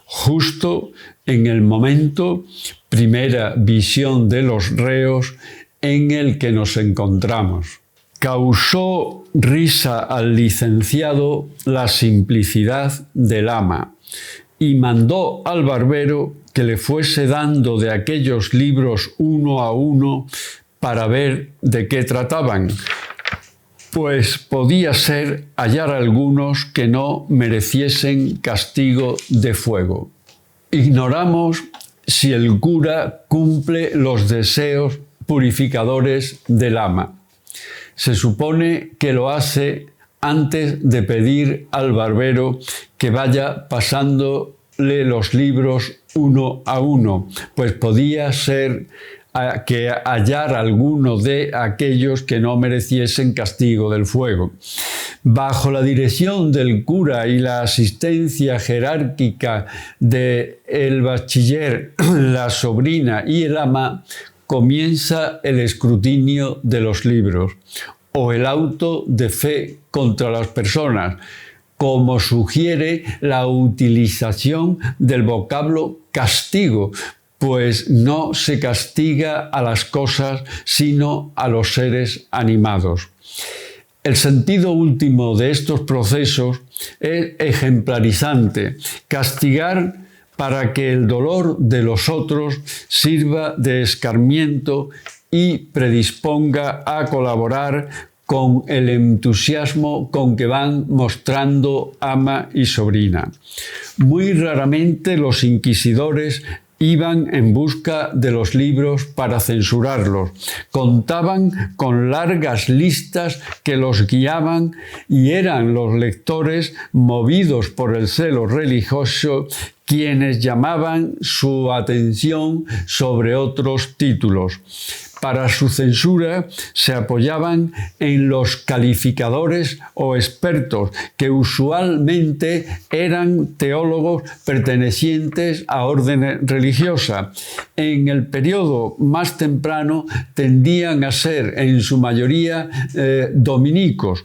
justo en el momento, primera visión de los reos, en el que nos encontramos. Causó risa al licenciado la simplicidad del ama y mandó al barbero que le fuese dando de aquellos libros uno a uno para ver de qué trataban, pues podía ser hallar algunos que no mereciesen castigo de fuego. Ignoramos si el cura cumple los deseos purificadores del ama. Se supone que lo hace antes de pedir al barbero que vaya pasándole los libros uno a uno, pues podía ser que hallar alguno de aquellos que no mereciesen castigo del fuego. Bajo la dirección del cura y la asistencia jerárquica del bachiller, la sobrina y el ama, comienza el escrutinio de los libros o el auto de fe contra las personas, como sugiere la utilización del vocablo castigo, pues no se castiga a las cosas, sino a los seres animados. El sentido último de estos procesos es ejemplarizante: castigar para que el dolor de los otros sirva de escarmiento y predisponga a colaborar con el entusiasmo con que van mostrando ama y sobrina. Muy raramente los inquisidores iban en busca de los libros para censurarlos. Contaban con largas listas que los guiaban y eran los lectores, movidos por el celo religioso, quienes llamaban su atención sobre otros títulos. Para su censura se apoyaban en los calificadores o expertos, que usualmente eran teólogos pertenecientes a orden religiosa. En el periodo más temprano tendían a ser en su mayoría dominicos,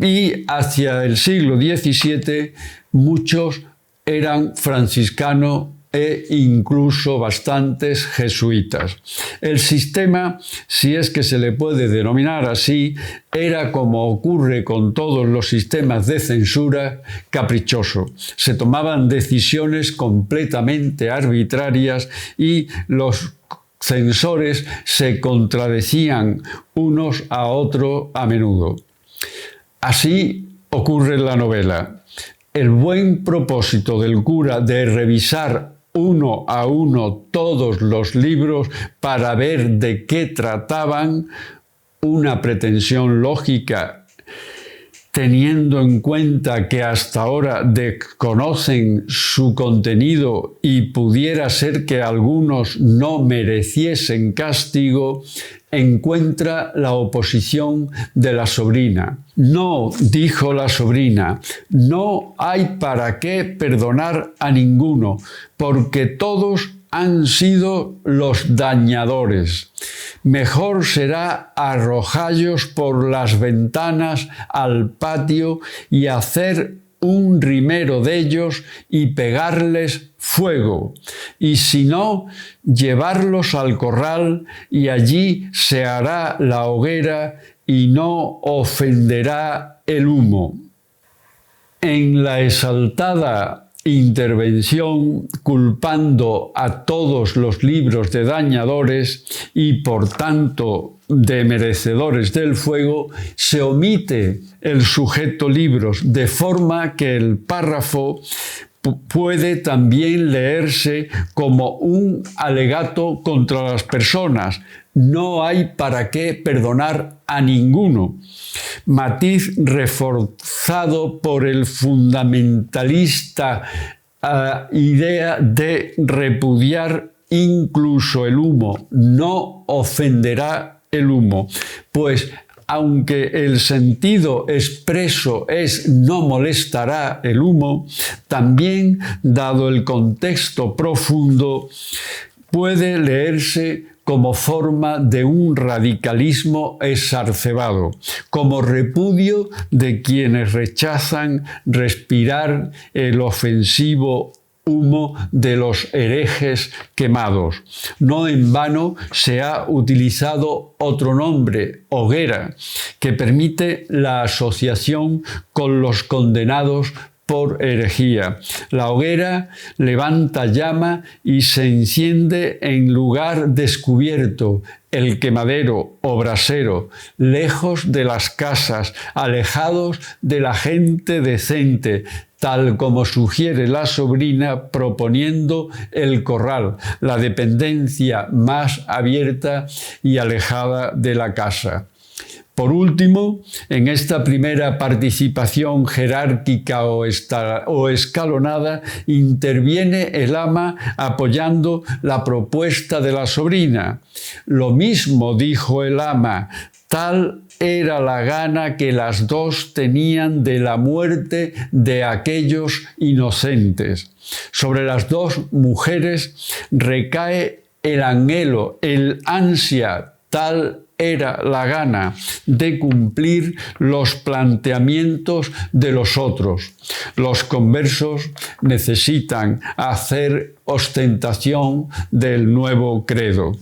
y hacia el siglo XVII muchos eran franciscanos e incluso bastantes jesuitas. El sistema, si es que se le puede denominar así, era, como ocurre con todos los sistemas de censura, caprichoso. Se tomaban decisiones completamente arbitrarias y los censores se contradecían unos a otros a menudo. Así ocurre en la novela. El buen propósito del cura de revisar uno a uno todos los libros para ver de qué trataban, una pretensión lógica teniendo en cuenta que hasta ahora desconocen su contenido y pudiera ser que algunos no mereciesen castigo, encuentra la oposición de la sobrina. No, dijo la sobrina, no hay para qué perdonar a ninguno, porque todos han sido los dañadores. Mejor será arrojallos por las ventanas al patio y hacer un rimero de ellos y pegarles fuego, y si no, llevarlos al corral y allí se hará la hoguera y no ofenderá el humo. En la exaltada intervención, culpando a todos los libros de dañadores y por tanto de merecedores del fuego, se omite el sujeto libros, de forma que el párrafo puede también leerse como un alegato contra las personas. No hay para qué perdonar a ninguno. Matiz reforzado por el fundamentalista idea de repudiar incluso el humo. No ofenderá el humo. Pues aunque el sentido expreso es no molestará el humo, también, dado el contexto profundo, puede leerse como forma de un radicalismo exacerbado, como repudio de quienes rechazan respirar el ofensivo humo de los herejes quemados. No en vano se ha utilizado otro nombre, hoguera, que permite la asociación con los condenados por herejía. La hoguera levanta llama y se enciende en lugar descubierto, el quemadero o brasero, lejos de las casas, alejados de la gente decente, tal como sugiere la sobrina proponiendo el corral, la dependencia más abierta y alejada de la casa. Por último, en esta primera participación jerárquica o escalonada, interviene el ama apoyando la propuesta de la sobrina. Lo mismo dijo el ama, tal era la gana que las dos tenían de la muerte de aquellos inocentes. Sobre las dos mujeres recae el anhelo, el ansia, tal era la gana de cumplir los planteamientos de los otros. Los conversos necesitan hacer ostentación del nuevo credo.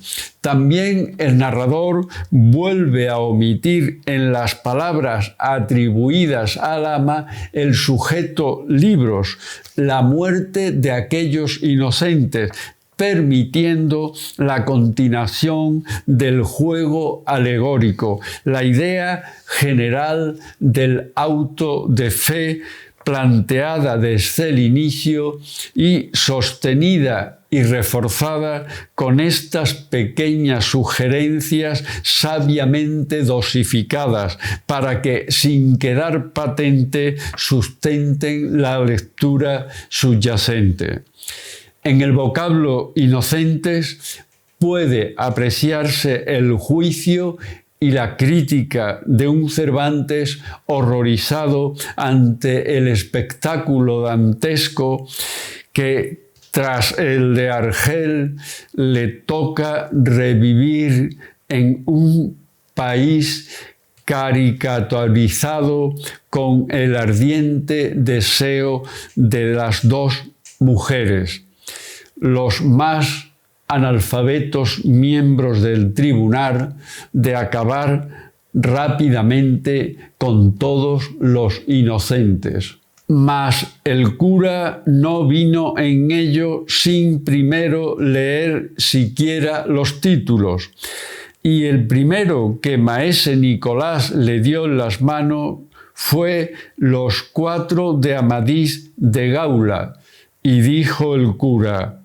También el narrador vuelve a omitir en las palabras atribuidas al ama el sujeto libros, la muerte de aquellos inocentes, permitiendo la continuación del juego alegórico, la idea general del auto de fe planteada desde el inicio y sostenida y reforzada con estas pequeñas sugerencias sabiamente dosificadas para que, sin quedar patente, sustenten la lectura subyacente. En el vocablo inocentes puede apreciarse el juicio y la crítica de un Cervantes horrorizado ante el espectáculo dantesco que, tras el de Argel, le toca revivir en un país caricaturizado con el ardiente deseo de las dos mujeres. Los más analfabetos miembros del tribunal de acabar rápidamente con todos los inocentes. Mas el cura no vino en ello sin primero leer siquiera los títulos, y el primero que maese Nicolás le dio en las manos fue Los 4 de Amadís de Gaula, y dijo el cura: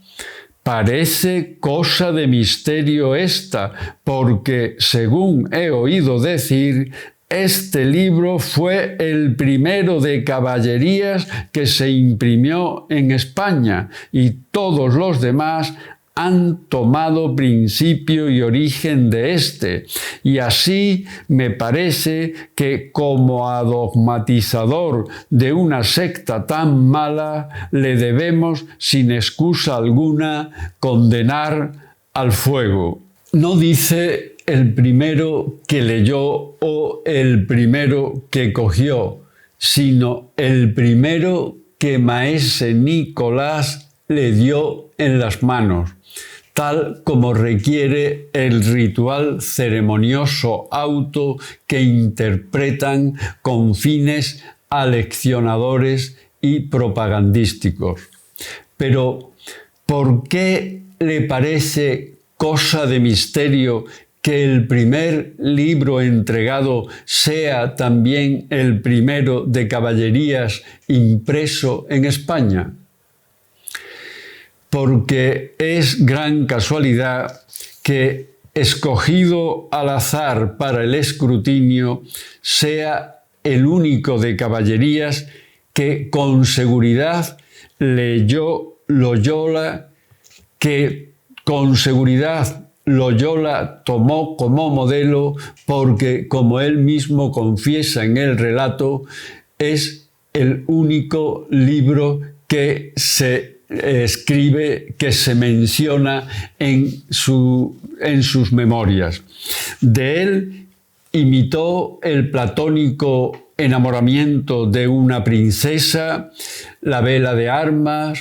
«Parece cosa de misterio esta, porque, según he oído decir, Este libro fue el primero de caballerías que se imprimió en España y todos los demás han tomado principio y origen de este. Y así me parece que como adogmatizador de una secta tan mala le debemos sin excusa alguna condenar al fuego. No dice el primero que leyó o el primero que cogió, sino el primero que maese Nicolás le dio en las manos, tal como requiere el ritual ceremonioso auto que interpretan con fines aleccionadores y propagandísticos. Pero, ¿por qué le parece cosa de misterio que el primer libro entregado sea también el primero de caballerías impreso en España? Porque es gran casualidad que, escogido al azar para el escrutinio, sea el único de caballerías que con seguridad leyó Loyola, que con seguridad Loyola tomó como modelo porque, como él mismo confiesa en el relato, es el único libro que se escribe, que se menciona en sus memorias. De él imitó el platónico enamoramiento de una princesa, la vela de armas,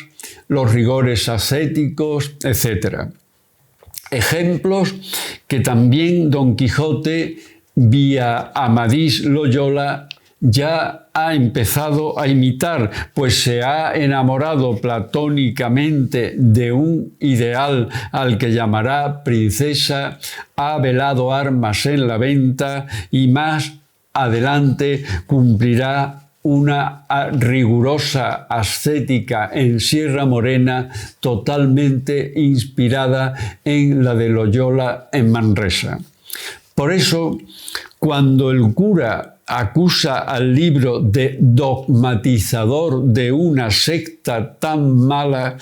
los rigores ascéticos, etc. Ejemplos que también Don Quijote, vía Amadís Loyola, ya ha empezado a imitar, pues se ha enamorado platónicamente de un ideal al que llamará princesa, ha velado armas en la venta y más adelante cumplirá una rigurosa ascética en Sierra Morena totalmente inspirada en la de Loyola en Manresa. Por eso, cuando el cura acusa al libro de dogmatizador de una secta tan mala,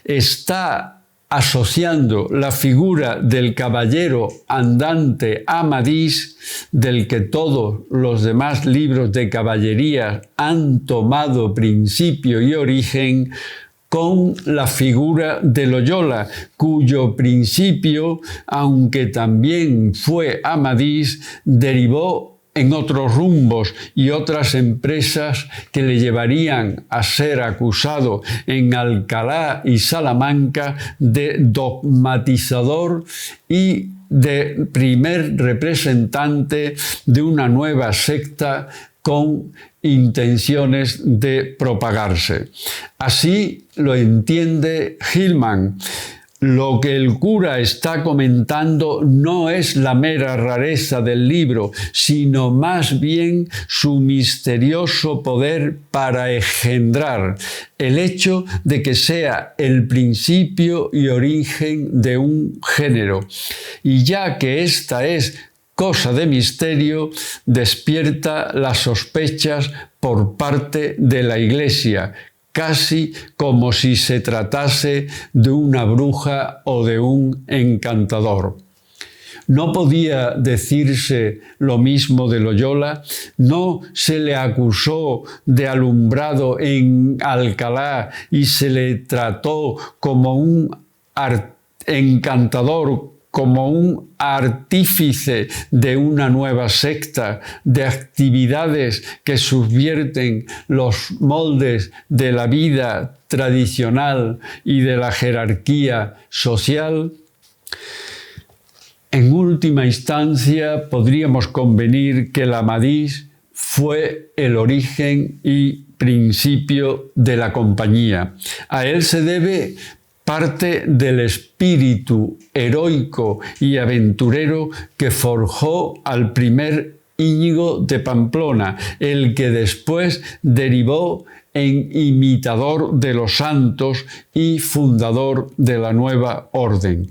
está asociando la figura del caballero andante Amadís, del que todos los demás libros de caballería han tomado principio y origen, con la figura de Loyola, cuyo principio, aunque también fue Amadís, derivó en otros rumbos y otras empresas que le llevarían a ser acusado en Alcalá y Salamanca de dogmatizador y de primer representante de una nueva secta con intenciones de propagarse. Así lo entiende Hillman. Lo que el cura está comentando no es la mera rareza del libro, sino más bien su misterioso poder para engendrar, el hecho de que sea el principio y origen de un género. Y ya que esta es cosa de misterio, despierta las sospechas por parte de la Iglesia, casi como si se tratase de una bruja o de un encantador. ¿No podía decirse lo mismo de Loyola? ¿No se le acusó de alumbrado en Alcalá y se le trató como un encantador, como un artífice de una nueva secta, de actividades que subvierten los moldes de la vida tradicional y de la jerarquía social? En última instancia, podríamos convenir que el Amadís fue el origen y principio de la compañía. A él se debe parte del espíritu heroico y aventurero que forjó al primer Íñigo de Pamplona, el que después derivó en imitador de los santos y fundador de la nueva orden.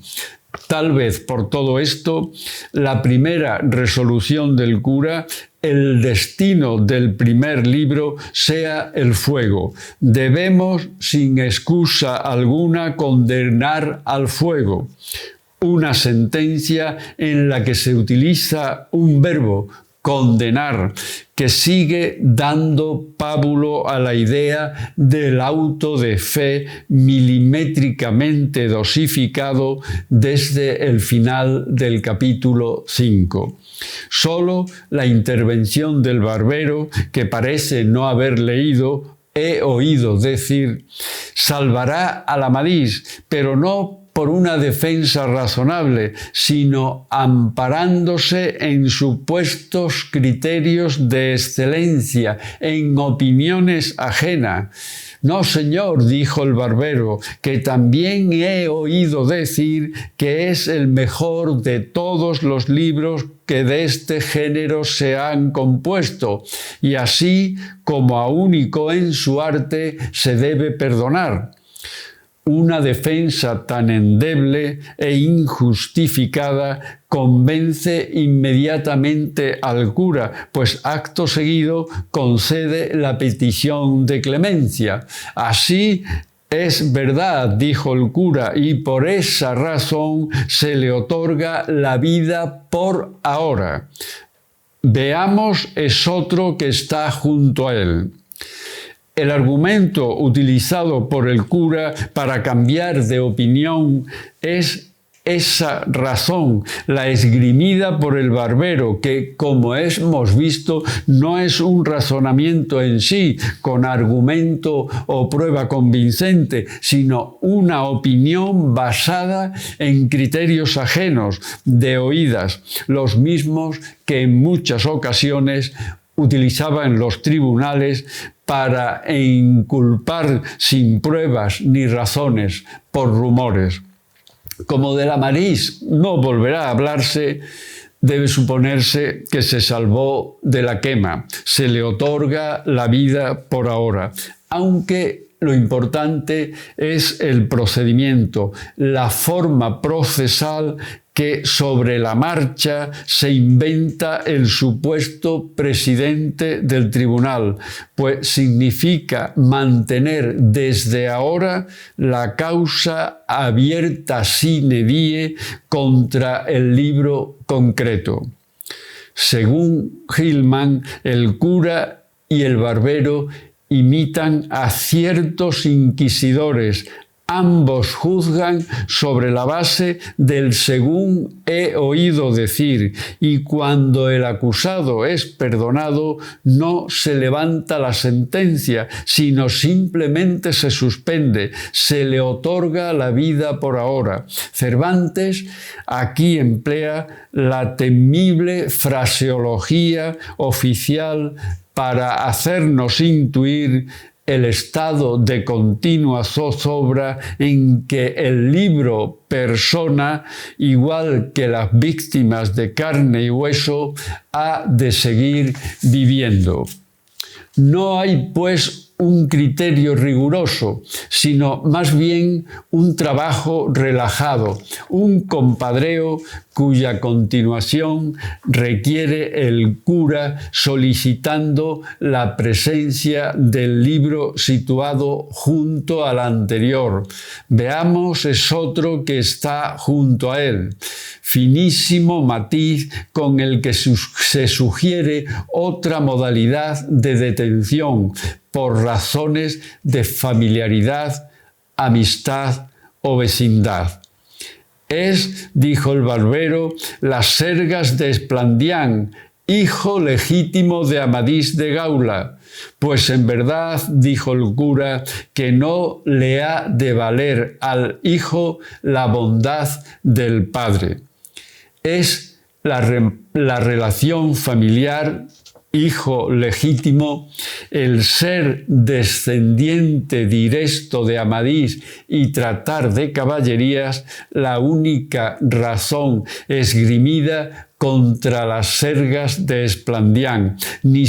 Tal vez por todo esto, la primera resolución del cura el destino del primer libro sea el fuego. Debemos, sin excusa alguna, condenar al fuego. Una sentencia en la que se utiliza un verbo, condenar, que sigue dando pábulo a la idea del auto de fe milimétricamente dosificado desde el final del capítulo 5. Solo la intervención del barbero, que parece no haber leído, he oído decir, salvará al Amadís, pero no por una defensa razonable, sino amparándose en supuestos criterios de excelencia, en opiniones ajenas. No, señor, dijo el barbero, que también he oído decir que es el mejor de todos los libros que de este género se han compuesto, y así como a único en su arte se debe perdonar. Una defensa tan endeble e injustificada convence inmediatamente al cura, pues acto seguido concede la petición de clemencia. Así es verdad, dijo el cura, y por esa razón se le otorga la vida por ahora. Veamos esotro que está junto a él. El argumento utilizado por el cura para cambiar de opinión es esa razón, la esgrimida por el barbero, que, como hemos visto, no es un razonamiento en sí, con argumento o prueba convincente, sino una opinión basada en criterios ajenos, de oídas, los mismos que en muchas ocasiones utilizaban los tribunales para inculpar sin pruebas ni razones por rumores. Como del Amadís no volverá a hablarse, debe suponerse que se salvó de la quema. Se le otorga la vida por ahora, aunque lo importante es el procedimiento, la forma procesal que sobre la marcha se inventa el supuesto presidente del tribunal, pues significa mantener desde ahora la causa abierta sine die contra el libro concreto. Según Hillman, el cura y el barbero imitan a ciertos inquisidores. Ambos juzgan sobre la base del según he oído decir, y cuando el acusado es perdonado, no se levanta la sentencia, sino simplemente se suspende, se le otorga la vida por ahora. Cervantes aquí emplea la temible fraseología oficial para hacernos intuir el estado de continua zozobra en que el libro persona, igual que las víctimas de carne y hueso, ha de seguir viviendo. No hay, pues, un criterio riguroso, sino más bien un trabajo relajado, un compadreo cuya continuación requiere el cura solicitando la presencia del libro situado junto al anterior. Veamos esotro que está junto a él. Finísimo matiz con el que se sugiere otra modalidad de detención por razones de familiaridad, amistad o vecindad. Es, dijo el barbero, las Sergas de Esplandián, hijo legítimo de Amadís de Gaula. Pues en verdad, dijo el cura, que no le ha de valer al hijo la bondad del padre. Es la relación familiar, hijo legítimo, el ser descendiente directo de Amadís y tratar de caballerías, la única razón esgrimida contra las Sergas de Esplandián. Ni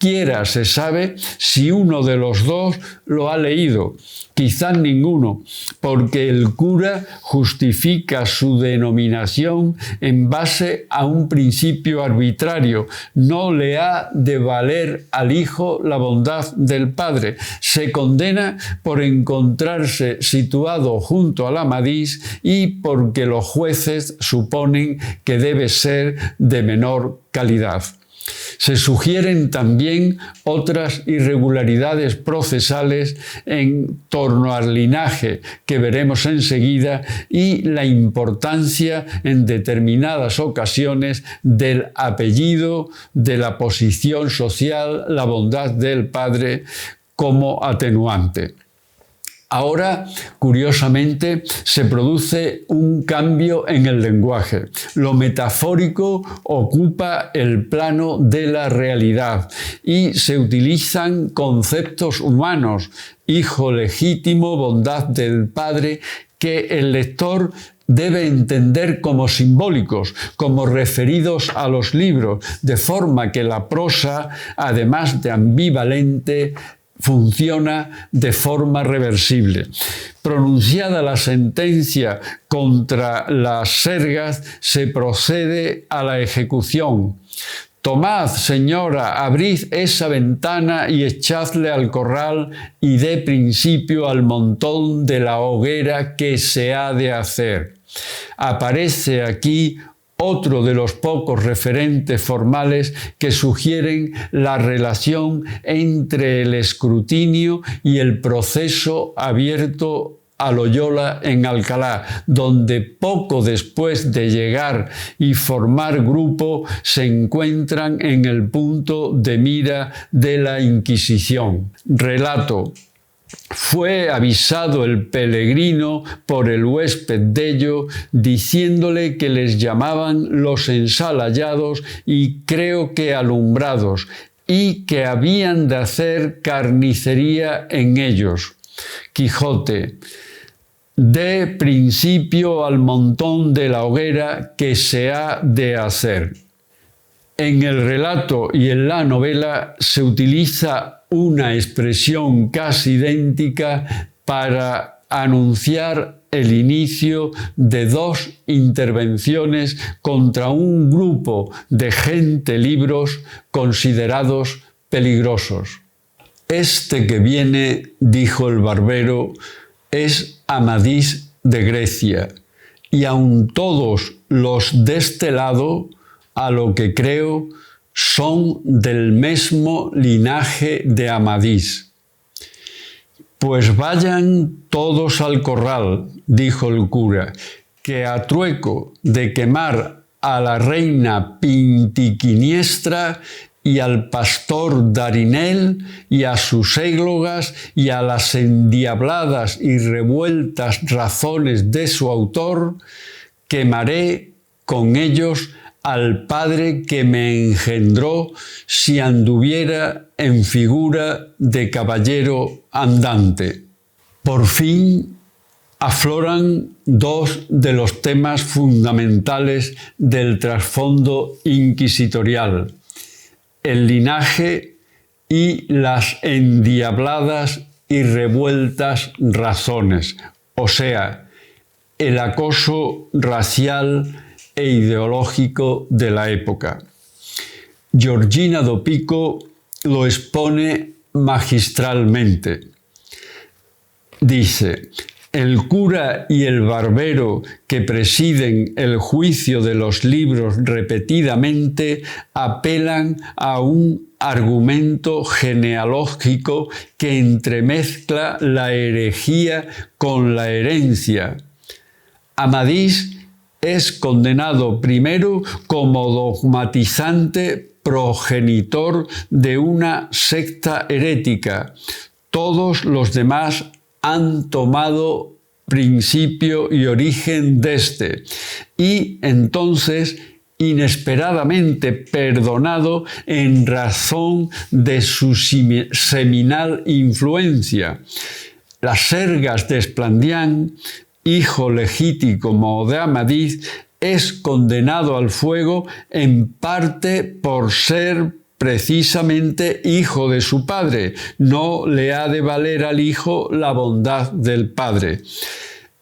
siquiera se sabe si uno de los dos lo ha leído. Quizás ninguno, porque el cura justifica su denominación en base a un principio arbitrario. No le ha de valer al Hijo la bondad del Padre. Se condena por encontrarse situado junto al Amadís y porque los jueces suponen que debe ser de menor calidad. Se sugieren también otras irregularidades procesales en torno al linaje, que veremos enseguida, y la importancia en determinadas ocasiones del apellido, de la posición social, la bondad del padre como atenuante. Ahora, curiosamente, se produce un cambio en el lenguaje. Lo metafórico ocupa el plano de la realidad y se utilizan conceptos humanos, hijo legítimo, bondad del padre, que el lector debe entender como simbólicos, como referidos a los libros, de forma que la prosa, además de ambivalente, funciona de forma reversible. Pronunciada la sentencia contra las sergas, se procede a la ejecución. Tomad, señora, abrid esa ventana y echadle al corral y dé principio al montón de la hoguera que se ha de hacer. Aparece aquí otro de los pocos referentes formales que sugieren la relación entre el escrutinio y el proceso abierto a Loyola en Alcalá, donde poco después de llegar y formar grupo se encuentran en el punto de mira de la Inquisición. Relato. Fue avisado el peregrino por el huésped dello, diciéndole que les llamaban los ensalallados y creo que alumbrados, y que habían de hacer carnicería en ellos. Quijote. Dé principio al montón de la hoguera que se ha de hacer. En el relato y en la novela se utiliza una expresión casi idéntica para anunciar el inicio de dos intervenciones contra un grupo de gente-libros considerados peligrosos. Este que viene, dijo el barbero, es Amadís de Grecia, y aun todos los de este lado, a lo que creo, son del mismo linaje de Amadís. Pues vayan todos al corral, dijo el cura, que a trueco de quemar a la reina Pintiquiniestra y al pastor Darinel y a sus églogas y a las endiabladas y revueltas razones de su autor, quemaré con ellos al Padre que me engendró si anduviera en figura de caballero andante. Por fin afloran dos de los temas fundamentales del trasfondo inquisitorial: el linaje y las endiabladas y revueltas razones, o sea, el acoso racial e ideológico de la época. Giorgina Dopico lo expone magistralmente. Dice: el cura y el barbero que presiden el juicio de los libros repetidamente apelan a un argumento genealógico que entremezcla la herejía con la herencia. Amadís es condenado primero como dogmatizante progenitor de una secta herética. Todos los demás han tomado principio y origen de este, y entonces inesperadamente perdonado en razón de su seminal influencia. Las sergas de Esplandián, hijo legítimo de Amadís, es condenado al fuego en parte por ser precisamente hijo de su padre. No le ha de valer al hijo la bondad del padre.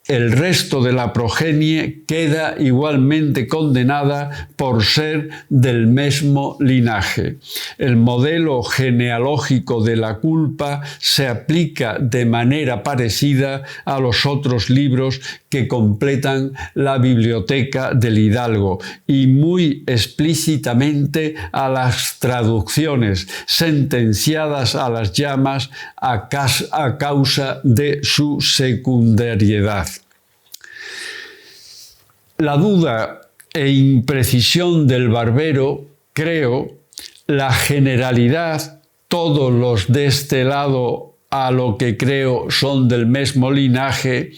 El resto de la progenie queda igualmente condenada por ser del mismo linaje. El modelo genealógico de la culpa se aplica de manera parecida a los otros libros que completan la biblioteca del hidalgo y muy explícitamente a las traducciones sentenciadas a las llamas a causa de su secundariedad. La duda e imprecisión del barbero, creo, la generalidad, todos los de este lado a lo que creo son del mismo linaje,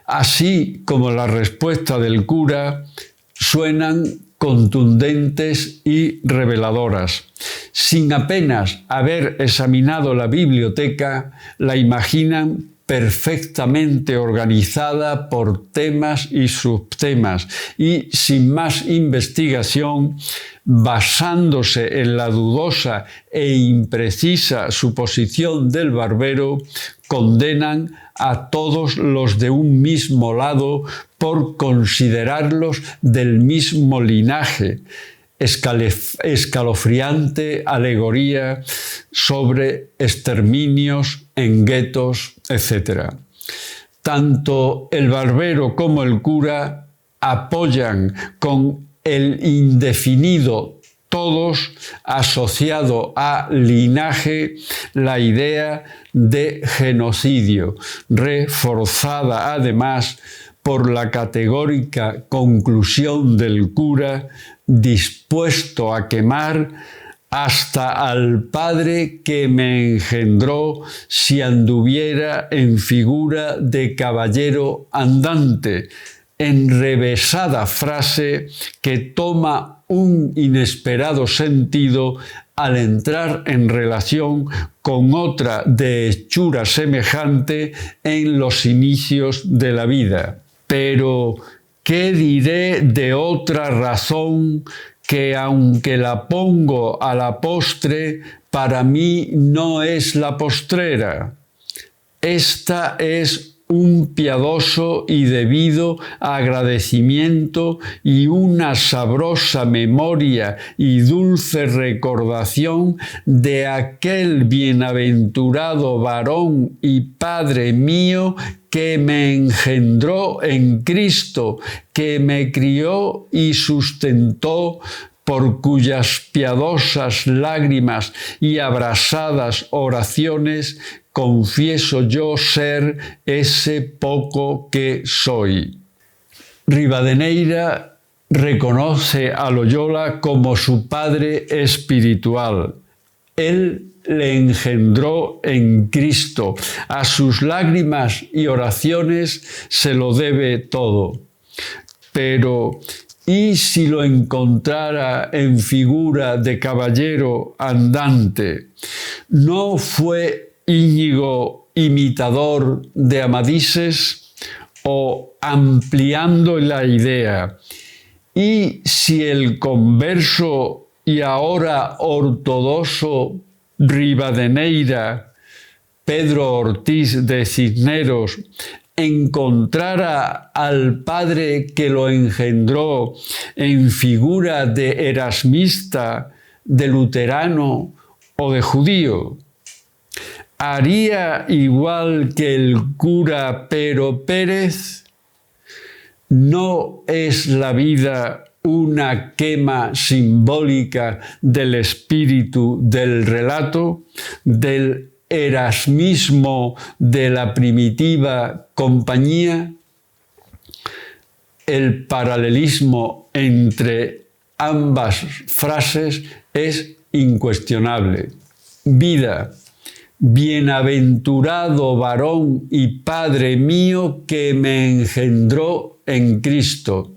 así como la respuesta del cura, suenan contundentes y reveladoras. Sin apenas haber examinado la biblioteca, la imaginan perfectamente organizada por temas y subtemas y sin más investigación, basándose en la dudosa e imprecisa suposición del barbero, condenan a todos los de un mismo lado por considerarlos del mismo linaje. Escalofriante alegoría sobre exterminios en guetos, etc. Tanto el barbero como el cura apoyan con el indefinido todos asociado a linaje la idea de genocidio, reforzada además por la categórica conclusión del cura dispuesto a quemar hasta al padre que me engendró si anduviera en figura de caballero andante, enrevesada frase que toma un inesperado sentido al entrar en relación con otra de hechura semejante en los inicios de la vida. Pero, ¿qué diré de otra razón que, aunque la pongo a la postre, para mí no es la postrera? Esta es un piadoso y debido agradecimiento y una sabrosa memoria y dulce recordación de aquel bienaventurado varón y Padre mío que me engendró en Cristo, que me crió y sustentó, por cuyas piadosas lágrimas y abrasadas oraciones confieso yo ser ese poco que soy. Rivadeneira reconoce a Loyola como su padre espiritual. Él le engendró en Cristo. A sus lágrimas y oraciones se lo debe todo. Pero ¿y si lo encontrara en figura de caballero andante? ¿No fue Íñigo imitador de Amadises? O ampliando la idea, ¿y si el converso y ahora ortodoxo Rivadeneira, Pedro Ortiz de Cisneros, encontrara al padre que lo engendró en figura de erasmista, de luterano o de judío? ¿Haría igual que el cura Pero Pérez? ¿No es la vida una quema simbólica del espíritu del relato, del erasmismo de la primitiva compañía? El paralelismo entre ambas frases es incuestionable. Vida. Bienaventurado varón y Padre mío que me engendró en Cristo.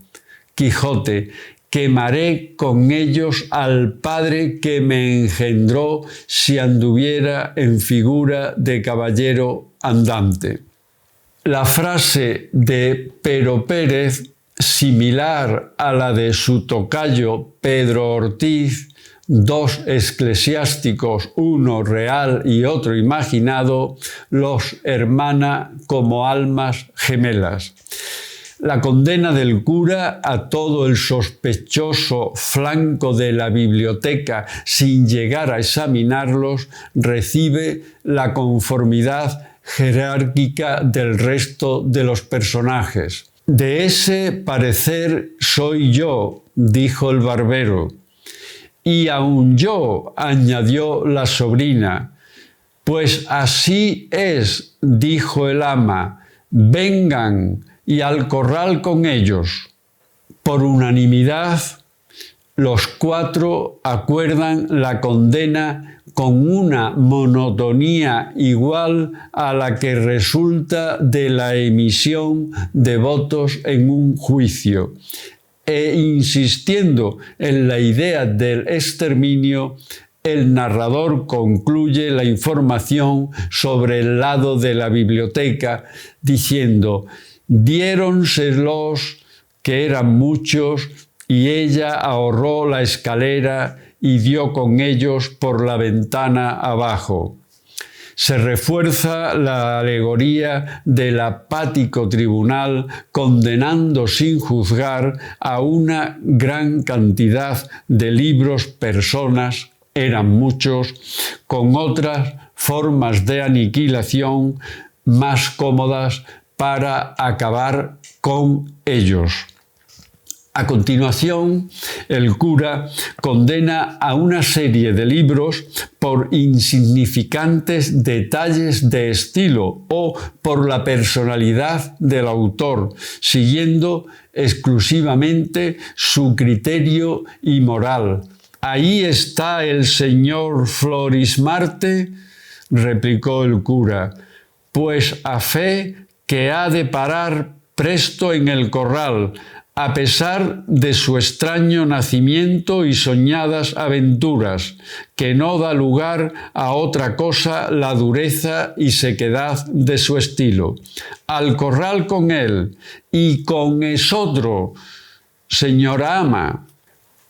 Quijote, quemaré con ellos al Padre que me engendró si anduviera en figura de caballero andante. La frase de Pero Pérez, similar a la de su tocayo Pedro Ortiz, dos eclesiásticos, uno real y otro imaginado, los hermana como almas gemelas. La condena del cura a todo el sospechoso flanco de la biblioteca sin llegar a examinarlos recibe la conformidad jerárquica del resto de los personajes. «De ese parecer soy yo», dijo el barbero. «Y aun yo», añadió la sobrina. «Pues así es», dijo el ama. «Vengan y al corral con ellos». Por unanimidad, los cuatro acuerdan la condena con una monotonía igual a la que resulta de la emisión de votos en un juicio, e insistiendo en la idea del exterminio, el narrador concluye la información sobre el lado de la biblioteca diciendo: «Diéronselos, que eran muchos, y ella ahorró la escalera y dio con ellos por la ventana abajo». Se refuerza la alegoría del apático tribunal condenando sin juzgar a una gran cantidad de libros, personas, eran muchos, con otras formas de aniquilación más cómodas para acabar con ellos. A continuación, el cura condena a una serie de libros por insignificantes detalles de estilo o por la personalidad del autor, siguiendo exclusivamente su criterio y moral. «Ahí está el señor Florismarte», replicó el cura, «pues a fe que ha de parar presto en el corral, a pesar de su extraño nacimiento y soñadas aventuras, que no da lugar a otra cosa la dureza y sequedad de su estilo. Al corral con él, y con esotro, señora ama».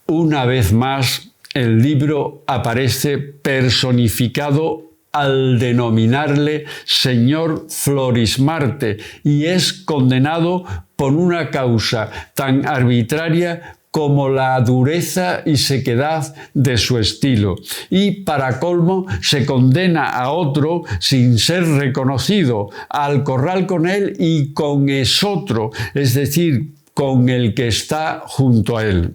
Una vez más, el libro aparece personificado al denominarle señor Florismarte y es condenado por una causa tan arbitraria como la dureza y sequedad de su estilo. Y para colmo se condena a otro sin ser reconocido, al corral con él y con esotro, es decir, con el que está junto a él.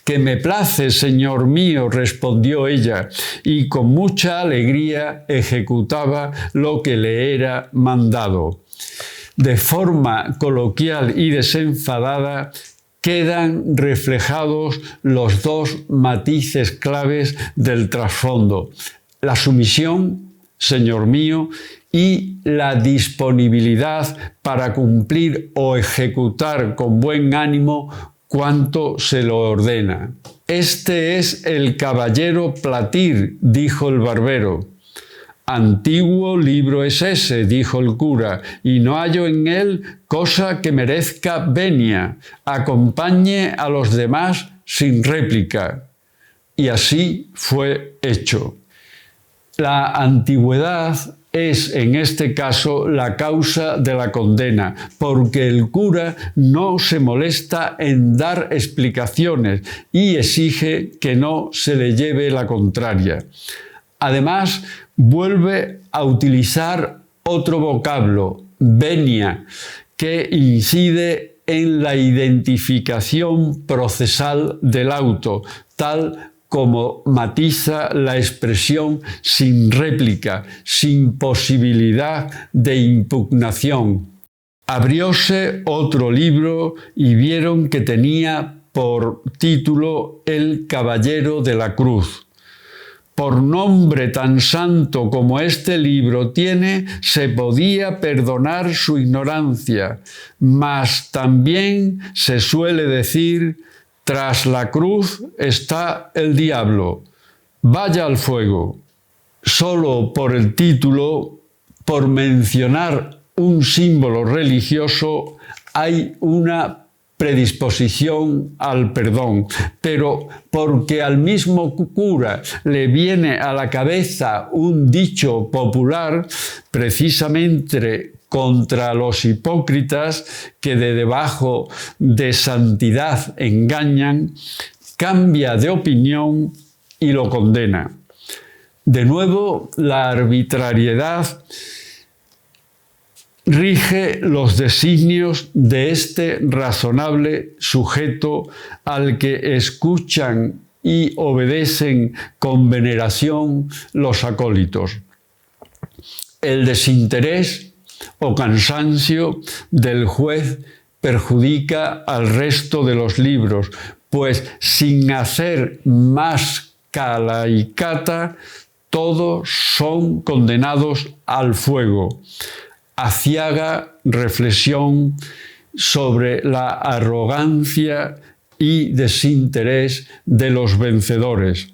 «Que me place, señor mío», respondió ella, y con mucha alegría ejecutaba lo que le era mandado. De forma coloquial y desenfadada quedan reflejados los dos matices claves del trasfondo: la sumisión, señor mío, y la disponibilidad para cumplir o ejecutar con buen ánimo cuanto se lo ordena. «Este es el caballero Platir», dijo el barbero. «Antiguo libro es ese», dijo el cura, «y no hallo en él cosa que merezca venia. Acompañe a los demás sin réplica». Y así fue hecho. La antigüedad es en este caso la causa de la condena, porque el cura no se molesta en dar explicaciones y exige que no se le lleve la contraria. Además, vuelve a utilizar otro vocablo, venia, que incide en la identificación procesal del auto, tal como matiza la expresión sin réplica, sin posibilidad de impugnación. Abrióse otro libro y vieron que tenía por título El Caballero de la Cruz. Por nombre tan santo como este libro tiene, se podía perdonar su ignorancia, mas también se suele decir: tras la cruz está el diablo, vaya al fuego. Solo por el título, por mencionar un símbolo religioso, hay una predisposición al perdón, pero porque al mismo cura le viene a la cabeza un dicho popular, precisamente contra los hipócritas que de debajo de santidad engañan, cambia de opinión y lo condena. De nuevo, la arbitrariedad rige los designios de este razonable sujeto al que escuchan y obedecen con veneración los acólitos. El desinterés o cansancio del juez perjudica al resto de los libros, pues sin hacer más cala y cata, todos son condenados al fuego. Aciaga reflexión sobre la arrogancia y desinterés de los vencedores.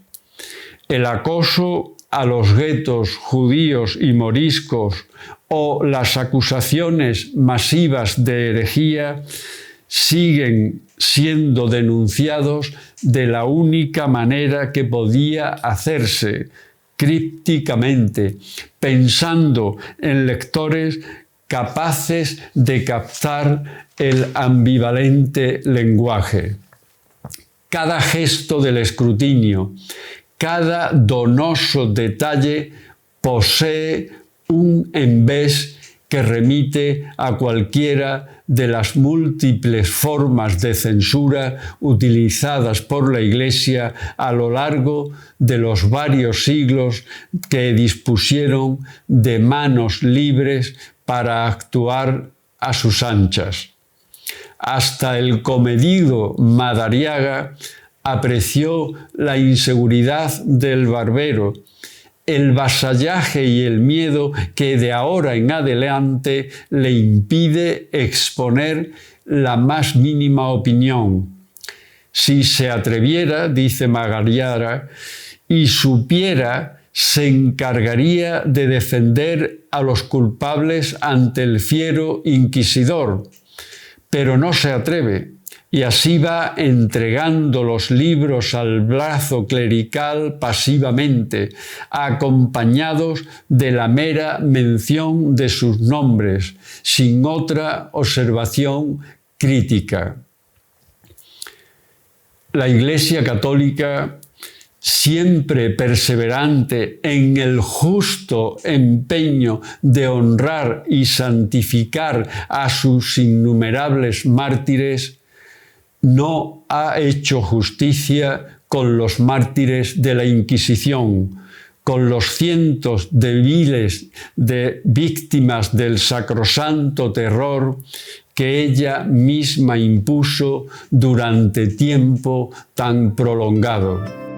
El acoso a los guetos judíos y moriscos o las acusaciones masivas de herejía siguen siendo denunciados de la única manera que podía hacerse, crípticamente, pensando en lectores capaces de captar el ambivalente lenguaje. Cada gesto del escrutinio, cada donoso detalle posee un envés que remite a cualquiera de las múltiples formas de censura utilizadas por la Iglesia a lo largo de los varios siglos que dispusieron de manos libres para actuar a sus anchas. Hasta el comedido Madariaga apreció la inseguridad del barbero, el vasallaje y el miedo que de ahora en adelante le impide exponer la más mínima opinión. Si se atreviera, dice Madariaga, y supiera, se encargaría de defender a los culpables ante el fiero inquisidor, pero no se atreve. Y así va entregando los libros al brazo clerical pasivamente, acompañados de la mera mención de sus nombres, sin otra observación crítica. La Iglesia Católica, siempre perseverante en el justo empeño de honrar y santificar a sus innumerables mártires, no ha hecho justicia con los mártires de la Inquisición, con los cientos de miles de víctimas del sacrosanto terror que ella misma impuso durante tiempo tan prolongado.